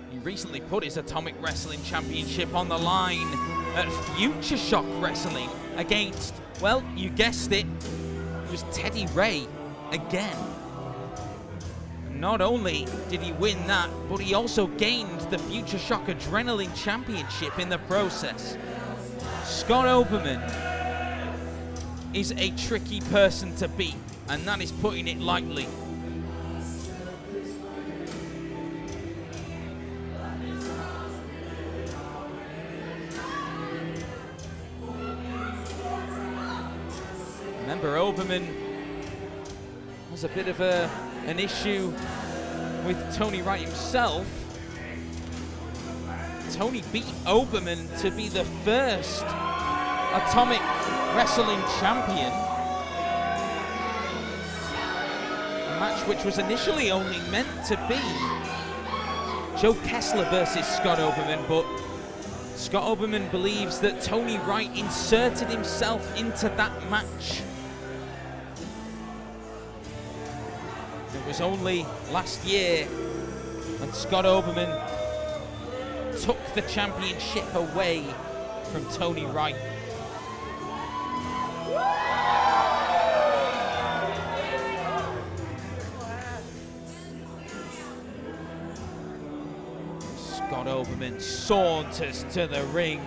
He recently put his Atomic Wrestling Championship on the line at Future Shock Wrestling against, well, you guessed it, it was Teddy Ray again. Not only did he win that, but he also gained the Future Shock Adrenaline Championship in the process. Scott Oberman is a tricky person to beat, and that is putting it lightly. Remember, Oberman has a bit of an issue with Tony Wright himself. Tony beat Oberman to be the first Atomic Wrestling champion. A match which was initially only meant to be Joe KESSLER versus Scott Oberman, but Scott Oberman believes that Tony Wright inserted himself into that match. It was only last year when Scott Oberman took the championship away from Tony Wright. Scott Oberman saunters to the ring.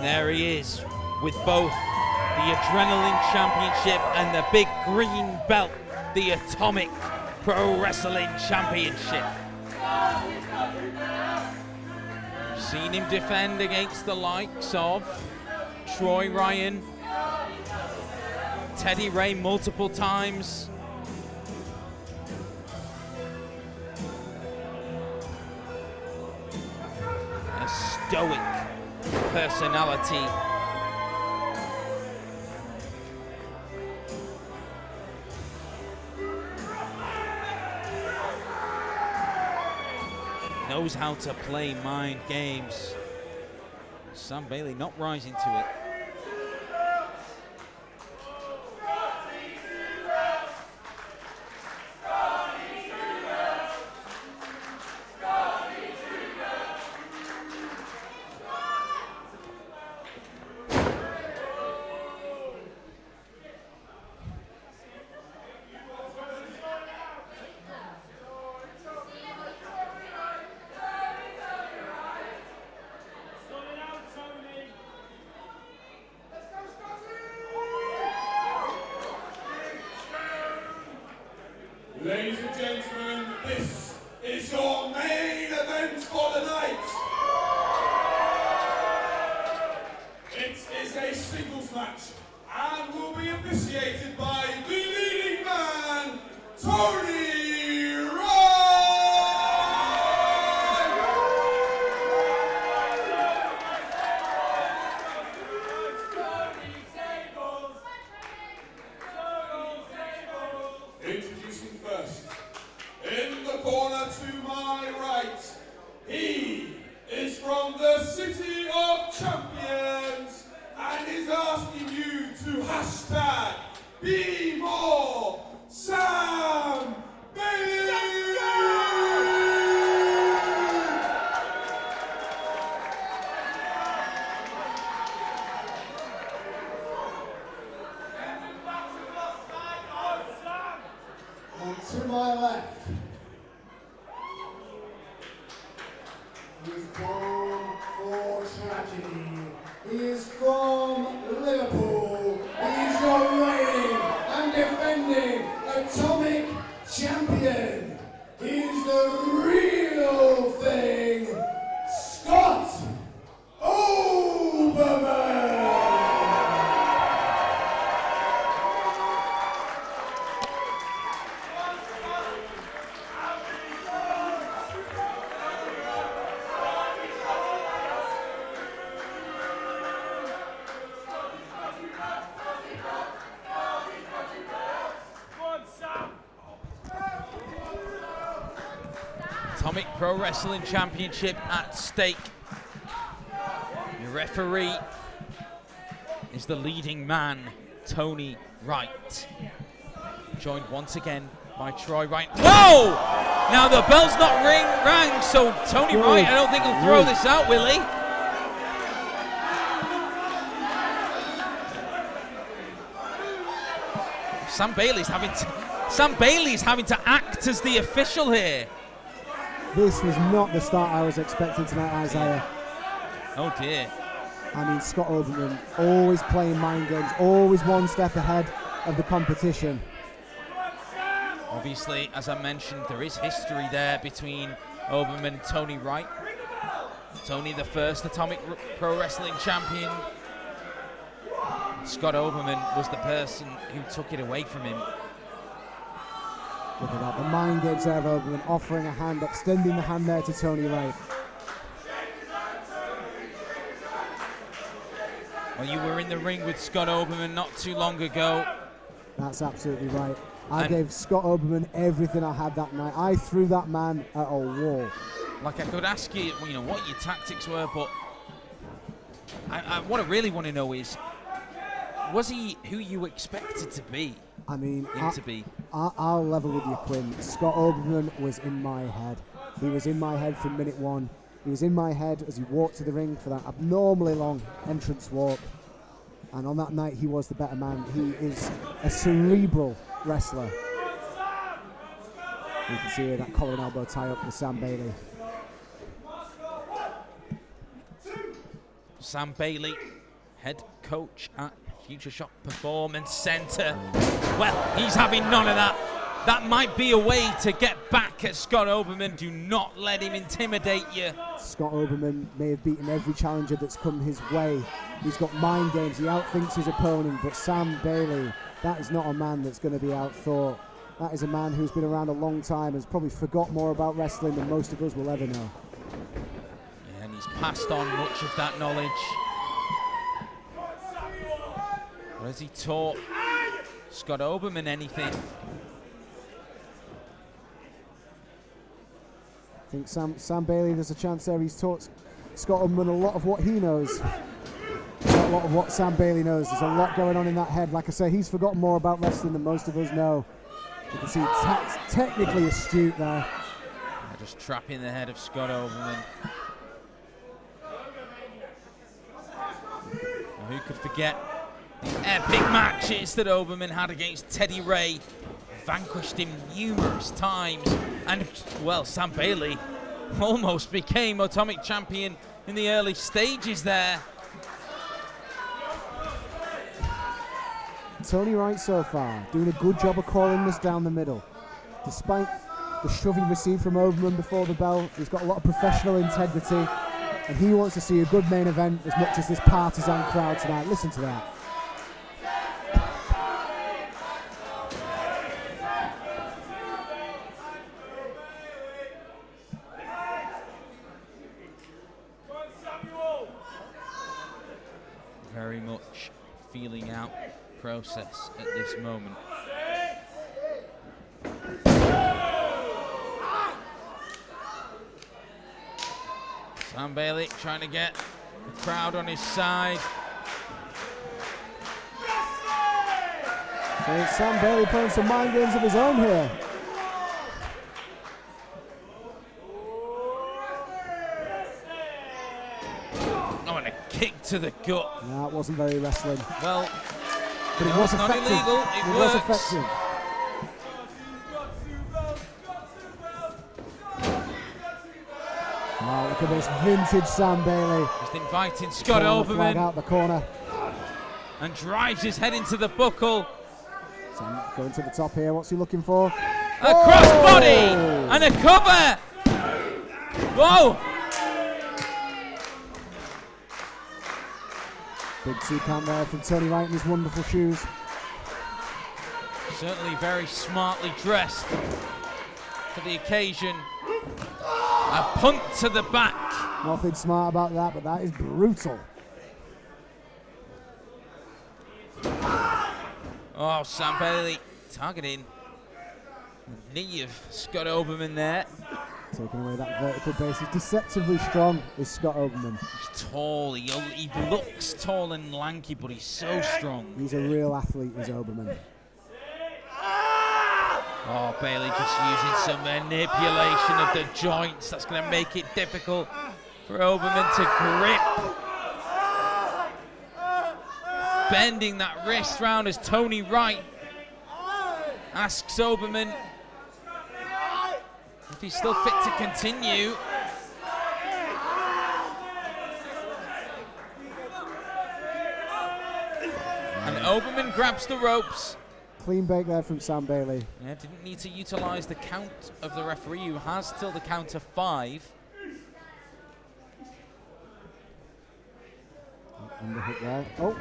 There he is, with both the Adrenaline Championship and the big green belt, the Atomic Pro Wrestling Championship. We've seen him defend against the likes of Troy Ryan, Teddy Ray multiple times. A stoic personality. Knows how to play mind games. Sam Bailey not rising to it. Ladies and gentlemen, this is your main event for the night. It is a singles match and will be officiated by the leading man, Tony Wright! Introducing first, in the corner to my right, he is from the City of Champions and is asking you to hashtag be more Sam Bailey! And to my left, he is born for tragedy. He is from Liverpool. He is your reigning and defending Atomic champion. He is the real thing, Scott Oberman. Atomic Pro Wrestling Championship at stake. Your referee is the leading man, Tony Wright. Joined once again by Troy Wright. Whoa! Now the bell's not rang, so Tony Wright, I don't think he'll throw this out, will he? Sam Bailey's having to act as the official here. This was not the start I was expecting tonight, Isaiah. Oh dear. I mean, Scott Oberman always playing mind games, always one step ahead of the competition. Obviously, as I mentioned, there is history there between Oberman and Tony Wright. Tony, the first Atomic Pro Wrestling champion. Scott Oberman was the person who took it away from him. Look at that, the mind games there of Oberman, offering a hand, extending the hand there to Tony Wright. Well, you were in the ring with Scott Oberman not too long ago. That's absolutely right. I gave Scott Oberman everything I had that night. I threw that man at a wall. Like, I could ask you, you know, what your tactics were, but what I really want to know is, was he who you expected to be? I mean, I'll level with you, Quinn. Scott Oberman was in my head. He was in my head from minute one. He was in my head as he walked to the ring for that abnormally long entrance walk. And on that night, he was the better man. He is a cerebral wrestler. You can see here that collar and elbow tie up with Sam Bailey. Sam Bailey, head coach at Future Shock Performance Center. Well, he's having none of that. That might be a way to get back at Scott Oberman. Do not let him intimidate you. Scott Oberman may have beaten every challenger that's come his way. He's got mind games. He outthinks his opponent. But Sam Bailey, that is not a man that's going to be outthought. That is a man who's been around a long time, has probably forgot more about wrestling than most of us will ever know. Yeah, and he's passed on much of that knowledge. Or has he taught Scott Oberman anything? I think Sam Bailey, there's a chance there he's taught Scott Oberman a lot of what he knows. Not a lot of what Sam Bailey knows. There's a lot going on in that head. Like I say, he's forgotten more about wrestling than most of us know. You can see technically astute there. Yeah, just trapping the head of Scott Oberman. Well, who could forget the epic matches that Oberman had against Teddy Ray? Vanquished him numerous times. And, well, Sam Bailey almost became Atomic champion in the early stages there. Tony Wright so far, doing a good job of calling this down the middle. Despite the shove he received from Oberman before the bell, he's got a lot of professional integrity, and he wants to see a good main event as much as this partisan crowd tonight. Listen to that. Very much feeling out process at this moment. Sam Bailey trying to get the crowd on his side. So it's Sam Bailey playing some mind games of his own here. Oh, and a kick to the gut. That wasn't very wrestling. Well, but it no, was it's not effective. illegal. It was effective. Oh, look at this vintage Sam Bailey. Just inviting Scott Pulling the flag Oberman. out the corner. And drives his head into the buckle. Sam going to the top here. What's he looking for? A crossbody and a cover. Whoa! Big 2 count there from Tony Wright in his wonderful shoes. Certainly very smartly dressed for the occasion. A punt to the back. Nothing smart about that, but that is brutal. Oh, Sam Bailey targeting the knee of Scott Oberman there. Taking away that vertical base. He's deceptively strong, is Scott Oberman. He's tall, he looks tall and lanky, but he's so strong. He's a real athlete, is Oberman. Oh, Bailey just using some manipulation of the joints. That's going to make it difficult for Oberman to grip. Bending that wrist round as Tony Wright asks Oberman if he's still fit to continue. And Oberman grabs the ropes. Clean break there from Sam Bailey. Yeah, didn't need to utilize the count of the referee, who has till the count of 5. Underhook there. Oh.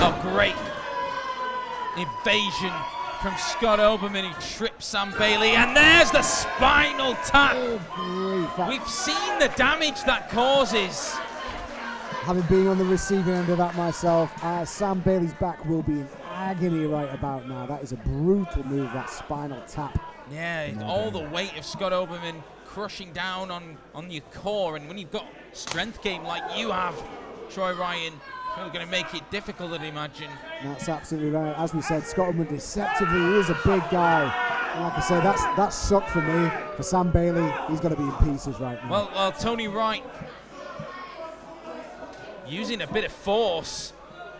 Oh, great evasion from Scott Oberman, who trips Sam Bailey, and there's the spinal tap. Oh, we've seen the damage that causes. Having been on the receiving end of that myself, Sam Bailey's back will be in agony right about now. That is a brutal move, that spinal tap. Yeah, all the weight of Scott Oberman crushing down on your core, and when you've got strength game like you have, Troy Ryan, really going to make it difficult, I'd imagine. That's absolutely right. As we said, Scott Oberman deceptively, he is a big guy. And like I said, that sucked for me. For Sam Bailey, he's going to be in pieces right now. Well, Tony Wright using a bit of force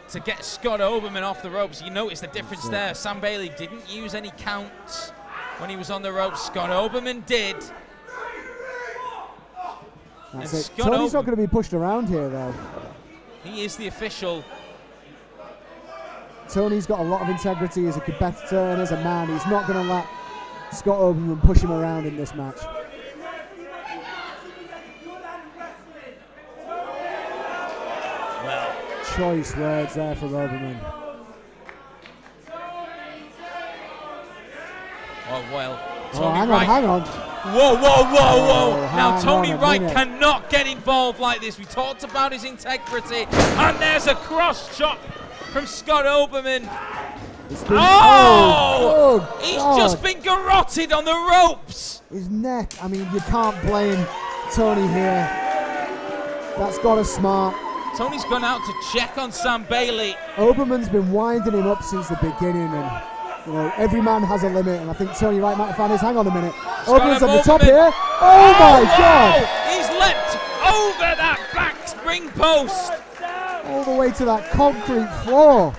to get Scott Oberman off the ropes. You notice the difference there. Sam Bailey didn't use any counts when he was on the ropes. Scott Oberman did. That's it. Tony's not going to be pushed around here, though. He is the official. Tony's got a lot of integrity as a competitor and as a man. He's not going to let Scott Oberman push him around in this match. Well, choice words there from Oberman. Oh, well. Tony Wright. Hang on. Whoa. Now, Tony Wright cannot get involved like this. We talked about his integrity. And there's a cross chop from Scott Oberman. He's just been garroted on the ropes. His neck, I mean, you can't blame Tony here. That's got us smart. Tony's gone out to check on Sam Bailey. Oberman's been winding him up since the beginning, and you know, every man has a limit, and I think Tony Wright might have found his. Hang on a minute. Oberman's at the top here. Oh my God! He's leapt over that back spring post. All the way to that concrete floor.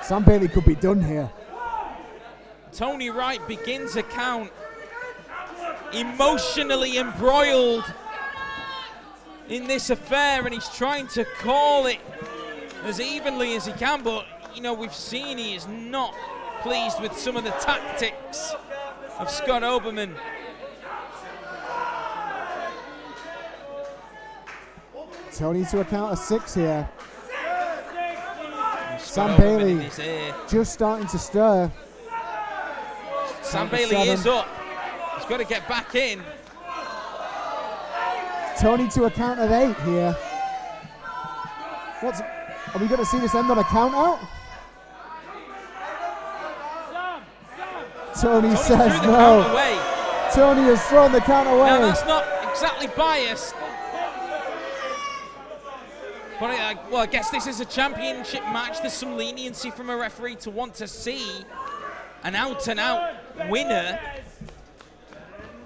Sam Bailey could be done here. Tony Wright begins a count, emotionally embroiled in this affair, and he's trying to call it as evenly as he can, but you know, we've seen he is not pleased with some of the tactics of Scott Oberman. Tony to a count of 6 here. Scott Sam Oberman in Bailey his ear. just starting to stir. Sam Bailey is up. He's got to get back in. Tony to a count of 8 here. Are we going to see this end on a count out? Tony says no. Tony has thrown the count away. Now that's not exactly biased. But well, I guess this is a championship match. There's some leniency from a referee to want to see an out-and-out winner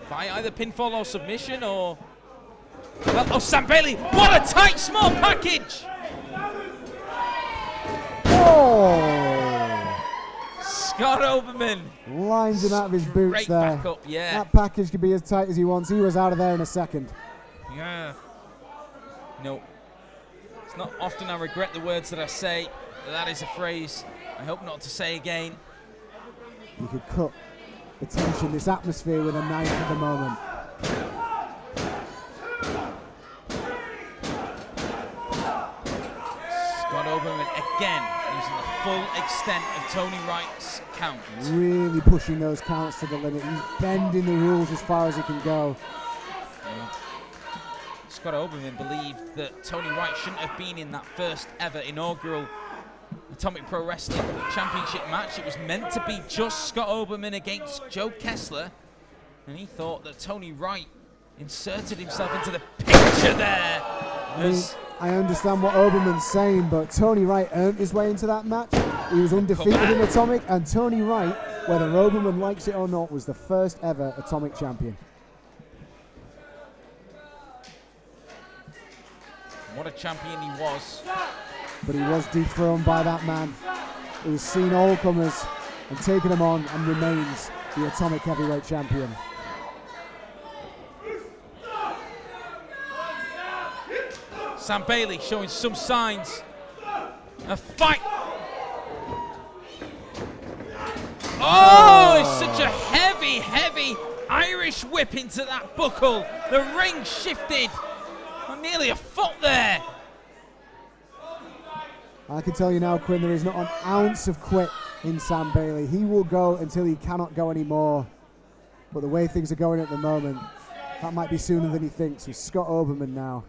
by either pinfall or submission or... Well, oh, Sam Bailey, what a tight, small package! Oh! Scott Oberman Lines him out of his boots Great there. back up, yeah. That package could be as tight as he wants. He was out of there in a second. Yeah. No. It's not often I regret the words that I say, but that is a phrase I hope not to say again. You could cut the tension, this atmosphere with a knife at the moment. Scott Oberman again using the full extent of Tony Wright's count. Really pushing those counts to the limit. He's bending the rules as far as he can go. Yeah. Scott Oberman believed that Tony Wright shouldn't have been in that first ever inaugural Atomic Pro Wrestling Championship match. It was meant to be just Scott Oberman against Joe Kessler, and he thought that Tony Wright inserted himself into the picture there. I understand what Oberman's saying, but Tony Wright earned his way into that match. He was undefeated in Atomic, and Tony Wright, whether Oberman likes it or not, was the first ever Atomic champion. What a champion he was. But he was dethroned by that man who has seen all comers and taken them on and remains the Atomic Heavyweight Champion. Sam Bailey showing some signs of fight. Oh, it's such a heavy, heavy Irish whip into that buckle. The ring shifted nearly a foot there. I can tell you now, Quinn, there is not an ounce of quit in Sam Bailey. He will go until he cannot go anymore. But the way things are going at the moment, that might be sooner than he thinks. With Scott Oberman now.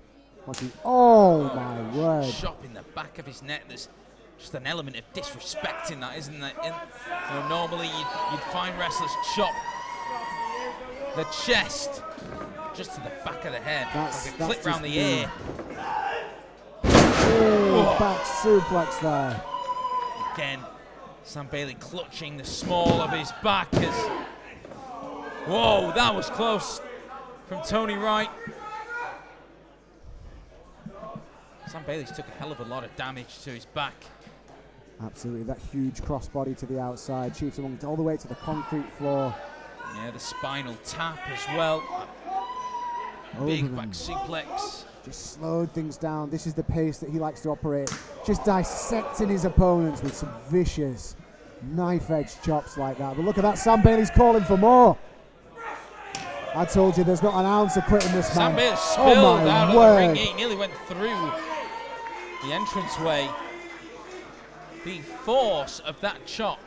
Oh my word. Chop in the back of his neck. There's just an element of disrespect in that, isn't there? You know, normally you'd find wrestlers chop the chest just to the back of the head. Like a clip round the ear. Oh, back suplex there. Again, Sam Bailey clutching the small of his back as... Whoa, that was close from Tony Wright. Sam Bailey's took a hell of a lot of damage to his back. Absolutely, that huge crossbody to the outside. Chiefs among all the way to the concrete floor. Yeah, the spinal tap as well. Big back suplex. Just slowed things down. This is the pace that he likes to operate. Just dissecting his opponents with some vicious knife-edge chops like that. But look at that, Sam Bailey's calling for more. I told you there's not an ounce of quit in this Sam man. Bailey spilled out word. of the ring. He nearly went through the entranceway. The force of that chop.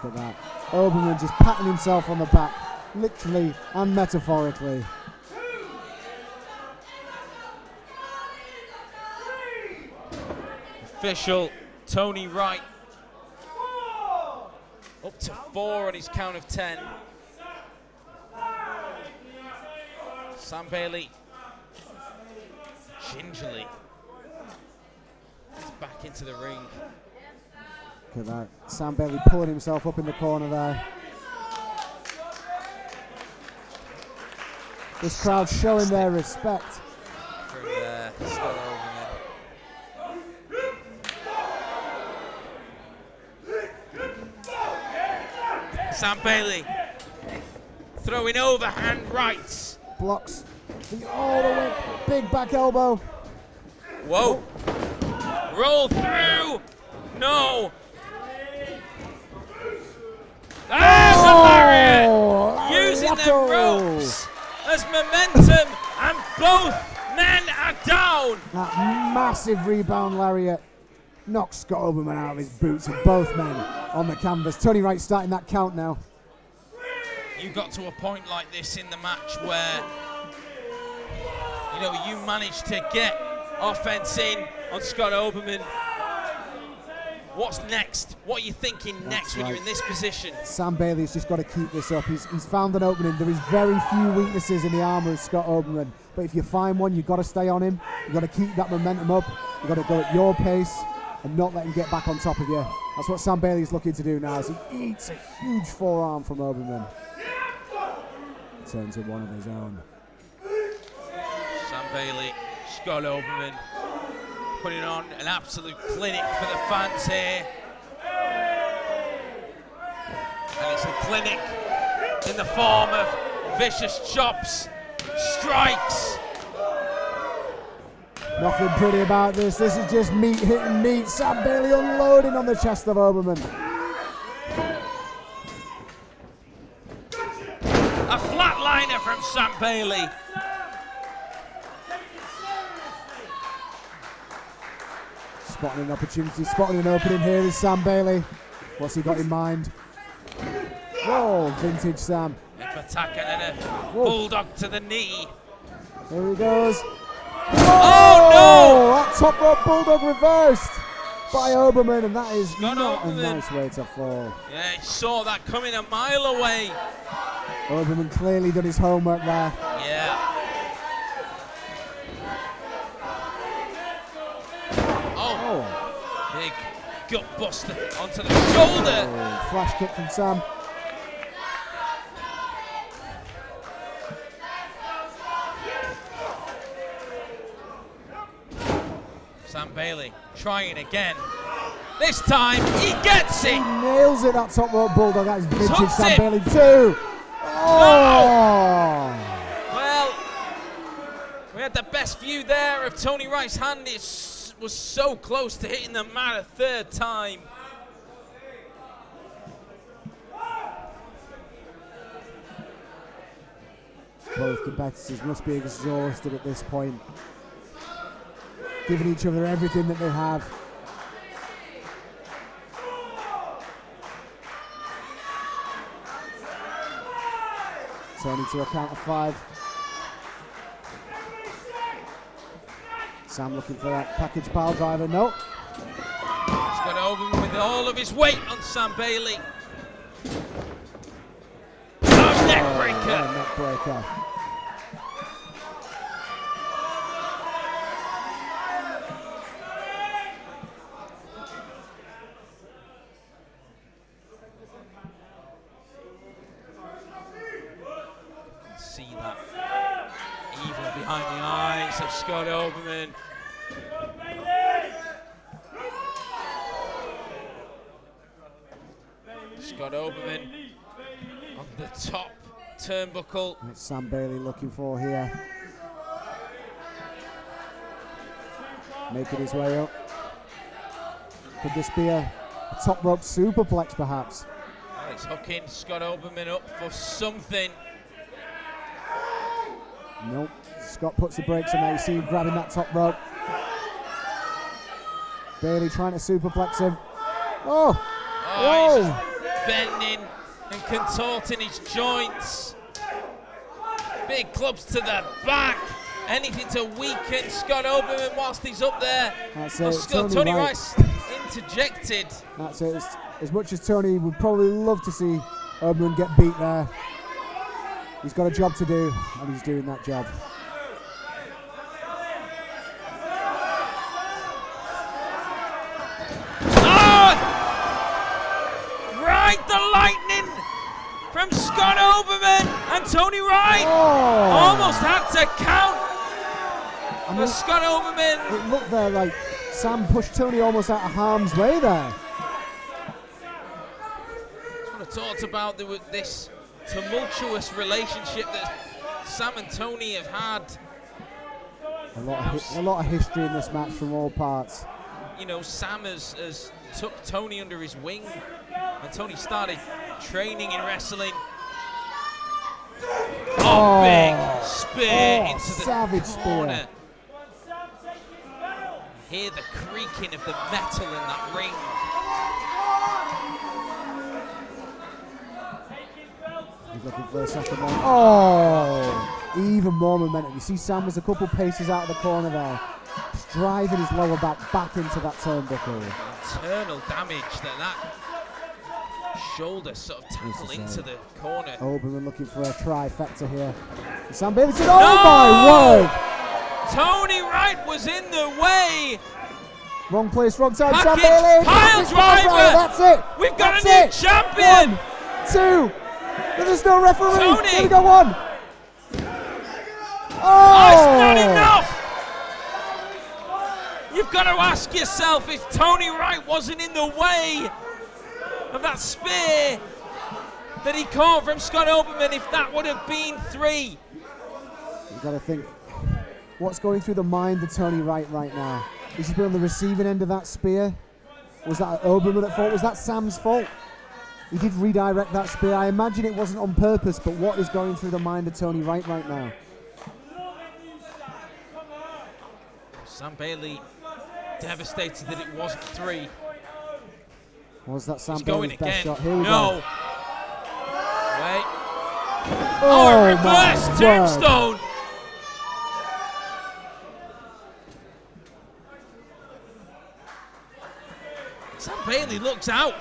Look at that. Oberman just patting himself on the back, literally and metaphorically. Official Tony Wright up to 4 on his count of 10. Sam Bailey gingerly is back into the ring. Look at that. Sam Bailey pulling himself up in the corner there. This crowd showing their respect. From Scott Oberman. Sam Bailey throwing overhand rights. Blocks all the way, big back elbow. Whoa. Roll through. no. There's a lariat! Using the ropes as momentum, and both men are down. That massive rebound lariat knocks Scott Oberman out of his boots, and both men on the canvas. Tony Wright starting that count now. You got to a point like this in the match where, you know, you managed to get offense in on Scott Oberman. What's next? What are you thinking next when you're in this position? Sam Bailey's just got to keep this up. He's found an opening. There is very few weaknesses in the armour of Scott Oberman, but if you find one, you've got to stay on him. You've got to keep that momentum up. You've got to go at your pace and not let him get back on top of you. That's what Sam Bailey's looking to do now as he eats a huge forearm from Oberman. Turns it one of his own. Sam Bailey, Scott Oberman, putting on an absolute clinic for the fans here. And it's a clinic in the form of vicious chops, strikes. Nothing pretty about this. This is just meat hitting meat. Sam Bailey unloading on the chest of Oberman. A flatliner from Sam Bailey. Spotting an opportunity, spotting an opening here is Sam Bailey. What's he got in mind? Whoa, vintage Sam. Hip attack and then a bulldog to the knee. Here he goes. Oh no! That top rope bulldog reversed by Oberman, and that is Scott not Oberman. a nice way to fall. Yeah, he saw that coming a mile away. Oberman clearly done his homework there. Yeah. Oh, big gut buster onto the shoulder. Oh, flash kick from Sam. Sam Bailey trying again. This time he gets it. He nails it, that top rope bulldog. That is vintage Hooks Sam it. Bailey too. Oh! Well, we had the best view there of Tony Wright's hand. It was so close to hitting the mat a third time. Both competitors must be exhausted at this point, giving each other everything that they have. Tony to a count of 5. Sam looking for that package pile driver. No. Scott Oberman with all of his weight on Sam Bailey. Oh, neck breaker. Neck breaker. See that evil behind the eyes of Scott Oberman. Scott Oberman on the top turnbuckle. That's Sam Bailey looking for here. Making his way up. Could this be a top rope superplex perhaps? Well, he's hooking Scott Oberman up for something. Nope. Scott puts the brakes on there. You see him grabbing that top rope. Bailey trying to superplex him. Oh! Oh, he's just bending and contorting his joints. Big clubs to the back. Anything to weaken Scott Oberman whilst he's up there. That's Oh, it. still Tony Rice interjected. That's it. As much as Tony would probably love to see Oberman get beat there, he's got a job to do, and he's doing that job. Right, the lightning from Scott Oberman, and Tony Wright almost had to count. For Scott Oberman. It looked there like Sam pushed Tony almost out of harm's way there. I want to talk about this tumultuous relationship that Sam and Tony have had. A lot of history in this match from all parts. you know, Sam has took Tony under his wing, and Tony started training in wrestling. Oh, big spear into the savage corner. spear. Hear the creaking of the metal in that ring. He's looking for a second one. Oh, even more momentum. You see Sam was a couple paces out of the corner there. Just driving his lower back into that turnbuckle. Internal damage that shoulder sort of tackle into the corner. Oberman looking for a trifecta here. Sam Bailey said, oh my word! Tony Wright was in the way. Wrong place, wrong time. Package, Sam Bailey. pile driver. That's it. We've got That's a new it. champion. 1, 2. There's no referee. Tony. Here we go, 1. Oh, it's not enough. You've got to ask yourself if Tony Wright wasn't in the way of that spear that he caught from Scott Oberman, if that would have been 3. You've got to think, what's going through the mind of Tony Wright right now? Has he been on the receiving end of that spear? Was that Oberman at fault? Was that Sam's fault? He did redirect that spear. I imagine it wasn't on purpose, but what is going through the mind of Tony Wright right now? Sam Bailey devastated that it wasn't 3. Was that Sam He's going Bailey's best again. shot? Here we No. go. Wait. Oh, a reverse my tombstone. Sam Bailey looks out.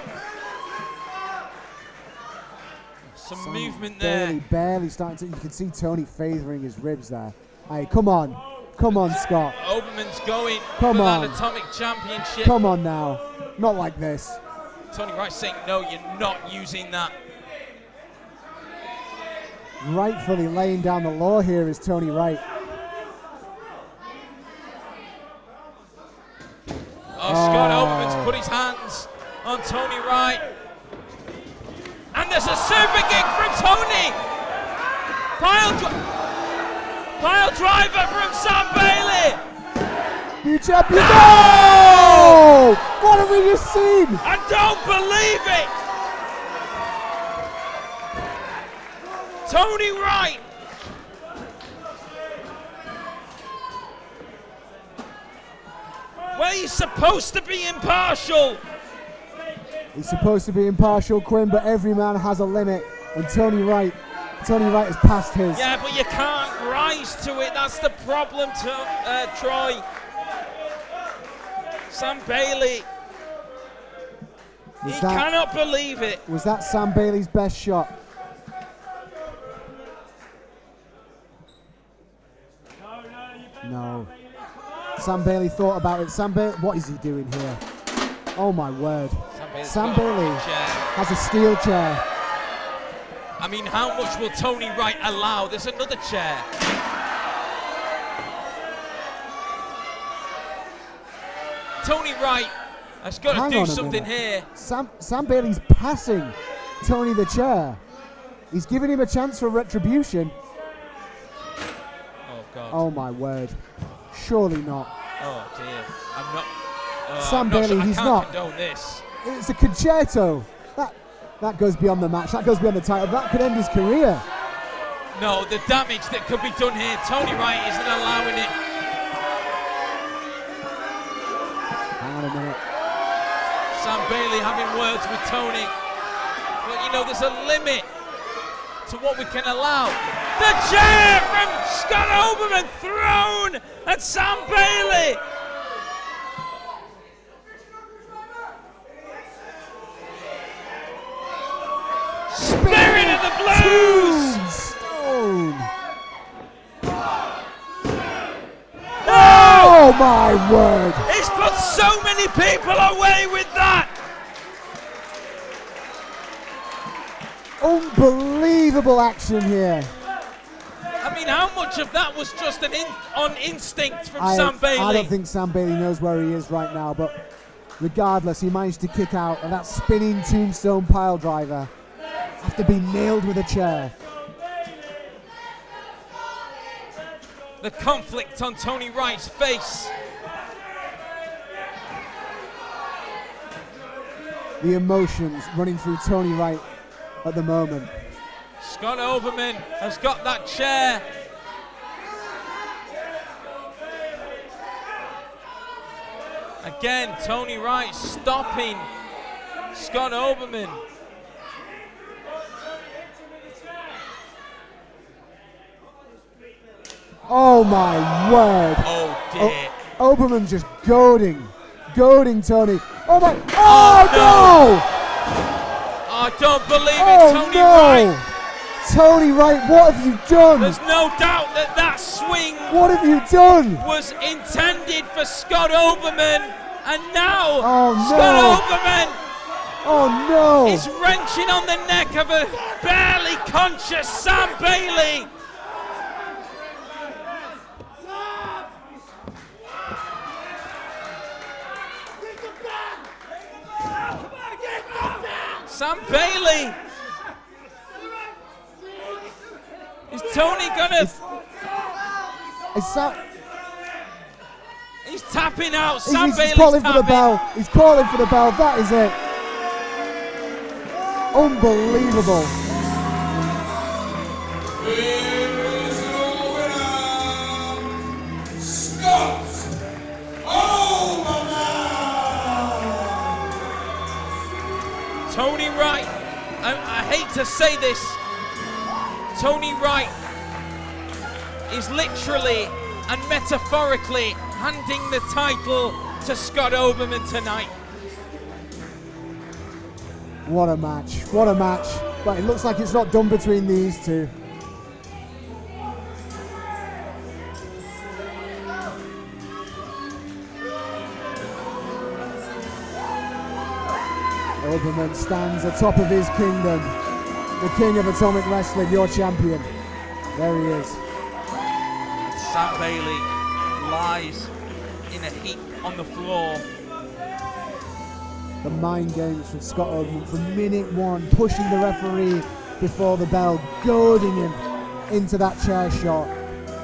Some Sam movement there. Barely starting to. You can see Tony favoring his ribs there. Hey, come on. Come on, Scott. Oberman's going Come for on. that Atomic Championship. Come on now. Not like this. Tony Wright saying, no, you're not using that. Rightfully laying down the law here is Tony Wright. Scott Oberman's put his hands on Tony Wright. And there's a super kick from Tony. Pile driver from Sam Bailey. New champion. No! What have we just seen? I don't believe it. Tony Wright. Well, he's supposed to be impartial. He's supposed to be impartial, Quinn, but every man has a limit. And Tony Wright has passed his. Yeah, but you can't rise to it. That's the problem, Troy. Sam Bailey. He cannot believe it. Was that Sam Bailey's best shot? No. Sam Bailey thought about it. Sam Bailey, what is he doing here? Oh my word. Sam Bailey has a steel chair. I mean, how much will Tony Wright allow? There's another chair. Tony Wright has got to do something here. Sam Bailey's passing Tony the chair. He's giving him a chance for retribution. Oh, God. Oh, my word. Surely not. Oh, dear. I'm not... Sam Bailey, he's not. I can't condone this. It's a concerto. That goes beyond the match. That goes beyond the title. That could end his career. No, the damage that could be done here, Tony Wright isn't allowing it. Hang on a minute. Sam Bailey having words with Tony. But, you know, there's a limit to what we can allow. The chair from Scott Oberman thrown at Sam Bailey. Spirit of the Blues! Tombstone. Oh my word! He's put so many people away with that! Unbelievable action here. I mean, how much of that was just on instinct from Sam Bailey? I don't think Sam Bailey knows where he is right now, but regardless, he managed to kick out of that spinning tombstone pile driver after being nailed with a chair. The conflict on Tony Wright's face. the emotions running through Tony Wright at the moment. Scott Oberman has got that chair. Again, Tony Wright stopping Scott Oberman. Oh my word. Oh dear. Oberman just goading Tony. Oh my, oh no! I don't believe Oh it, Tony no! Wright. Tony Wright, what have you done? There's no doubt that that swing What have you done? was intended for Scott Oberman, and now Oh, no. Scott Oberman Oh no! is wrenching on the neck of a barely conscious Sam Bailey. Sam Bailey. Is Tony gonna? He's tapping out. Sam He's Bailey's calling for the tapping. bell. He's calling for the bell. That is it. Unbelievable. Scott Tony Wright. I hate to say this. Tony Wright is literally and metaphorically handing the title to Scott Oberman tonight. What a match. What a match. But it looks like it's not done between these two. Oberman stands atop of his kingdom. The king of atomic wrestling, your champion. There he is. Sam Bailey lies in a heap on the floor. The mind games from Scott Oberman from minute one, pushing the referee before the bell, goading him into that chair shot.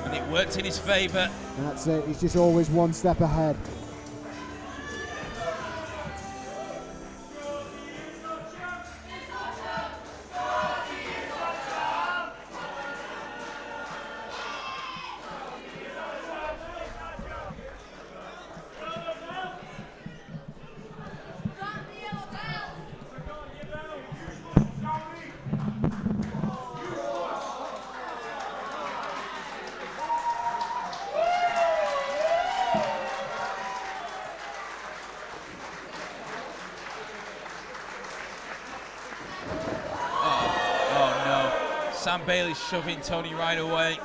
And it worked in his favour. And that's it, he's just always one step ahead. Sam Bailey shoving Tony Wright away.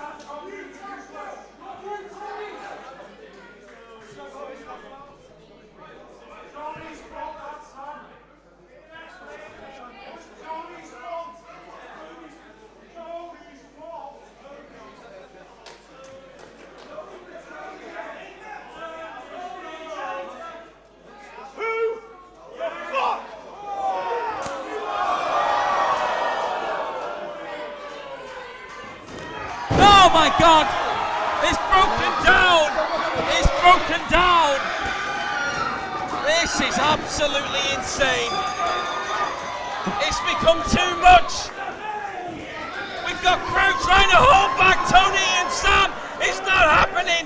Oh my God! It's broken down! It's broken down! This is absolutely insane. It's become too much. We've got crowd trying to hold back Tony and Sam. It's not happening.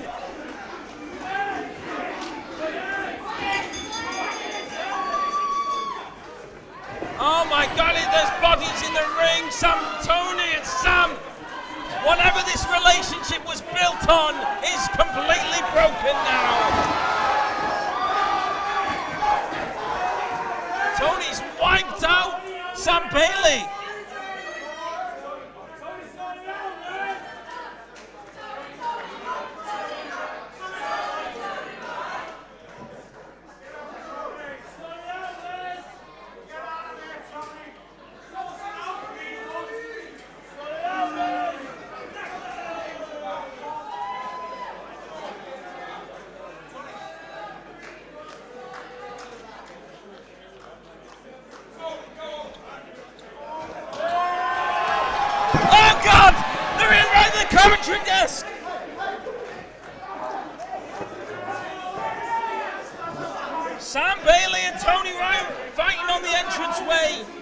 Oh my God, there's bodies in the ring. Tony and Sam. Whatever this relationship was built on is completely broken now. Tony's wiped out Sam Bailey. Commentary desk! Sam Bailey and Tony Wright fighting on the edge entranceway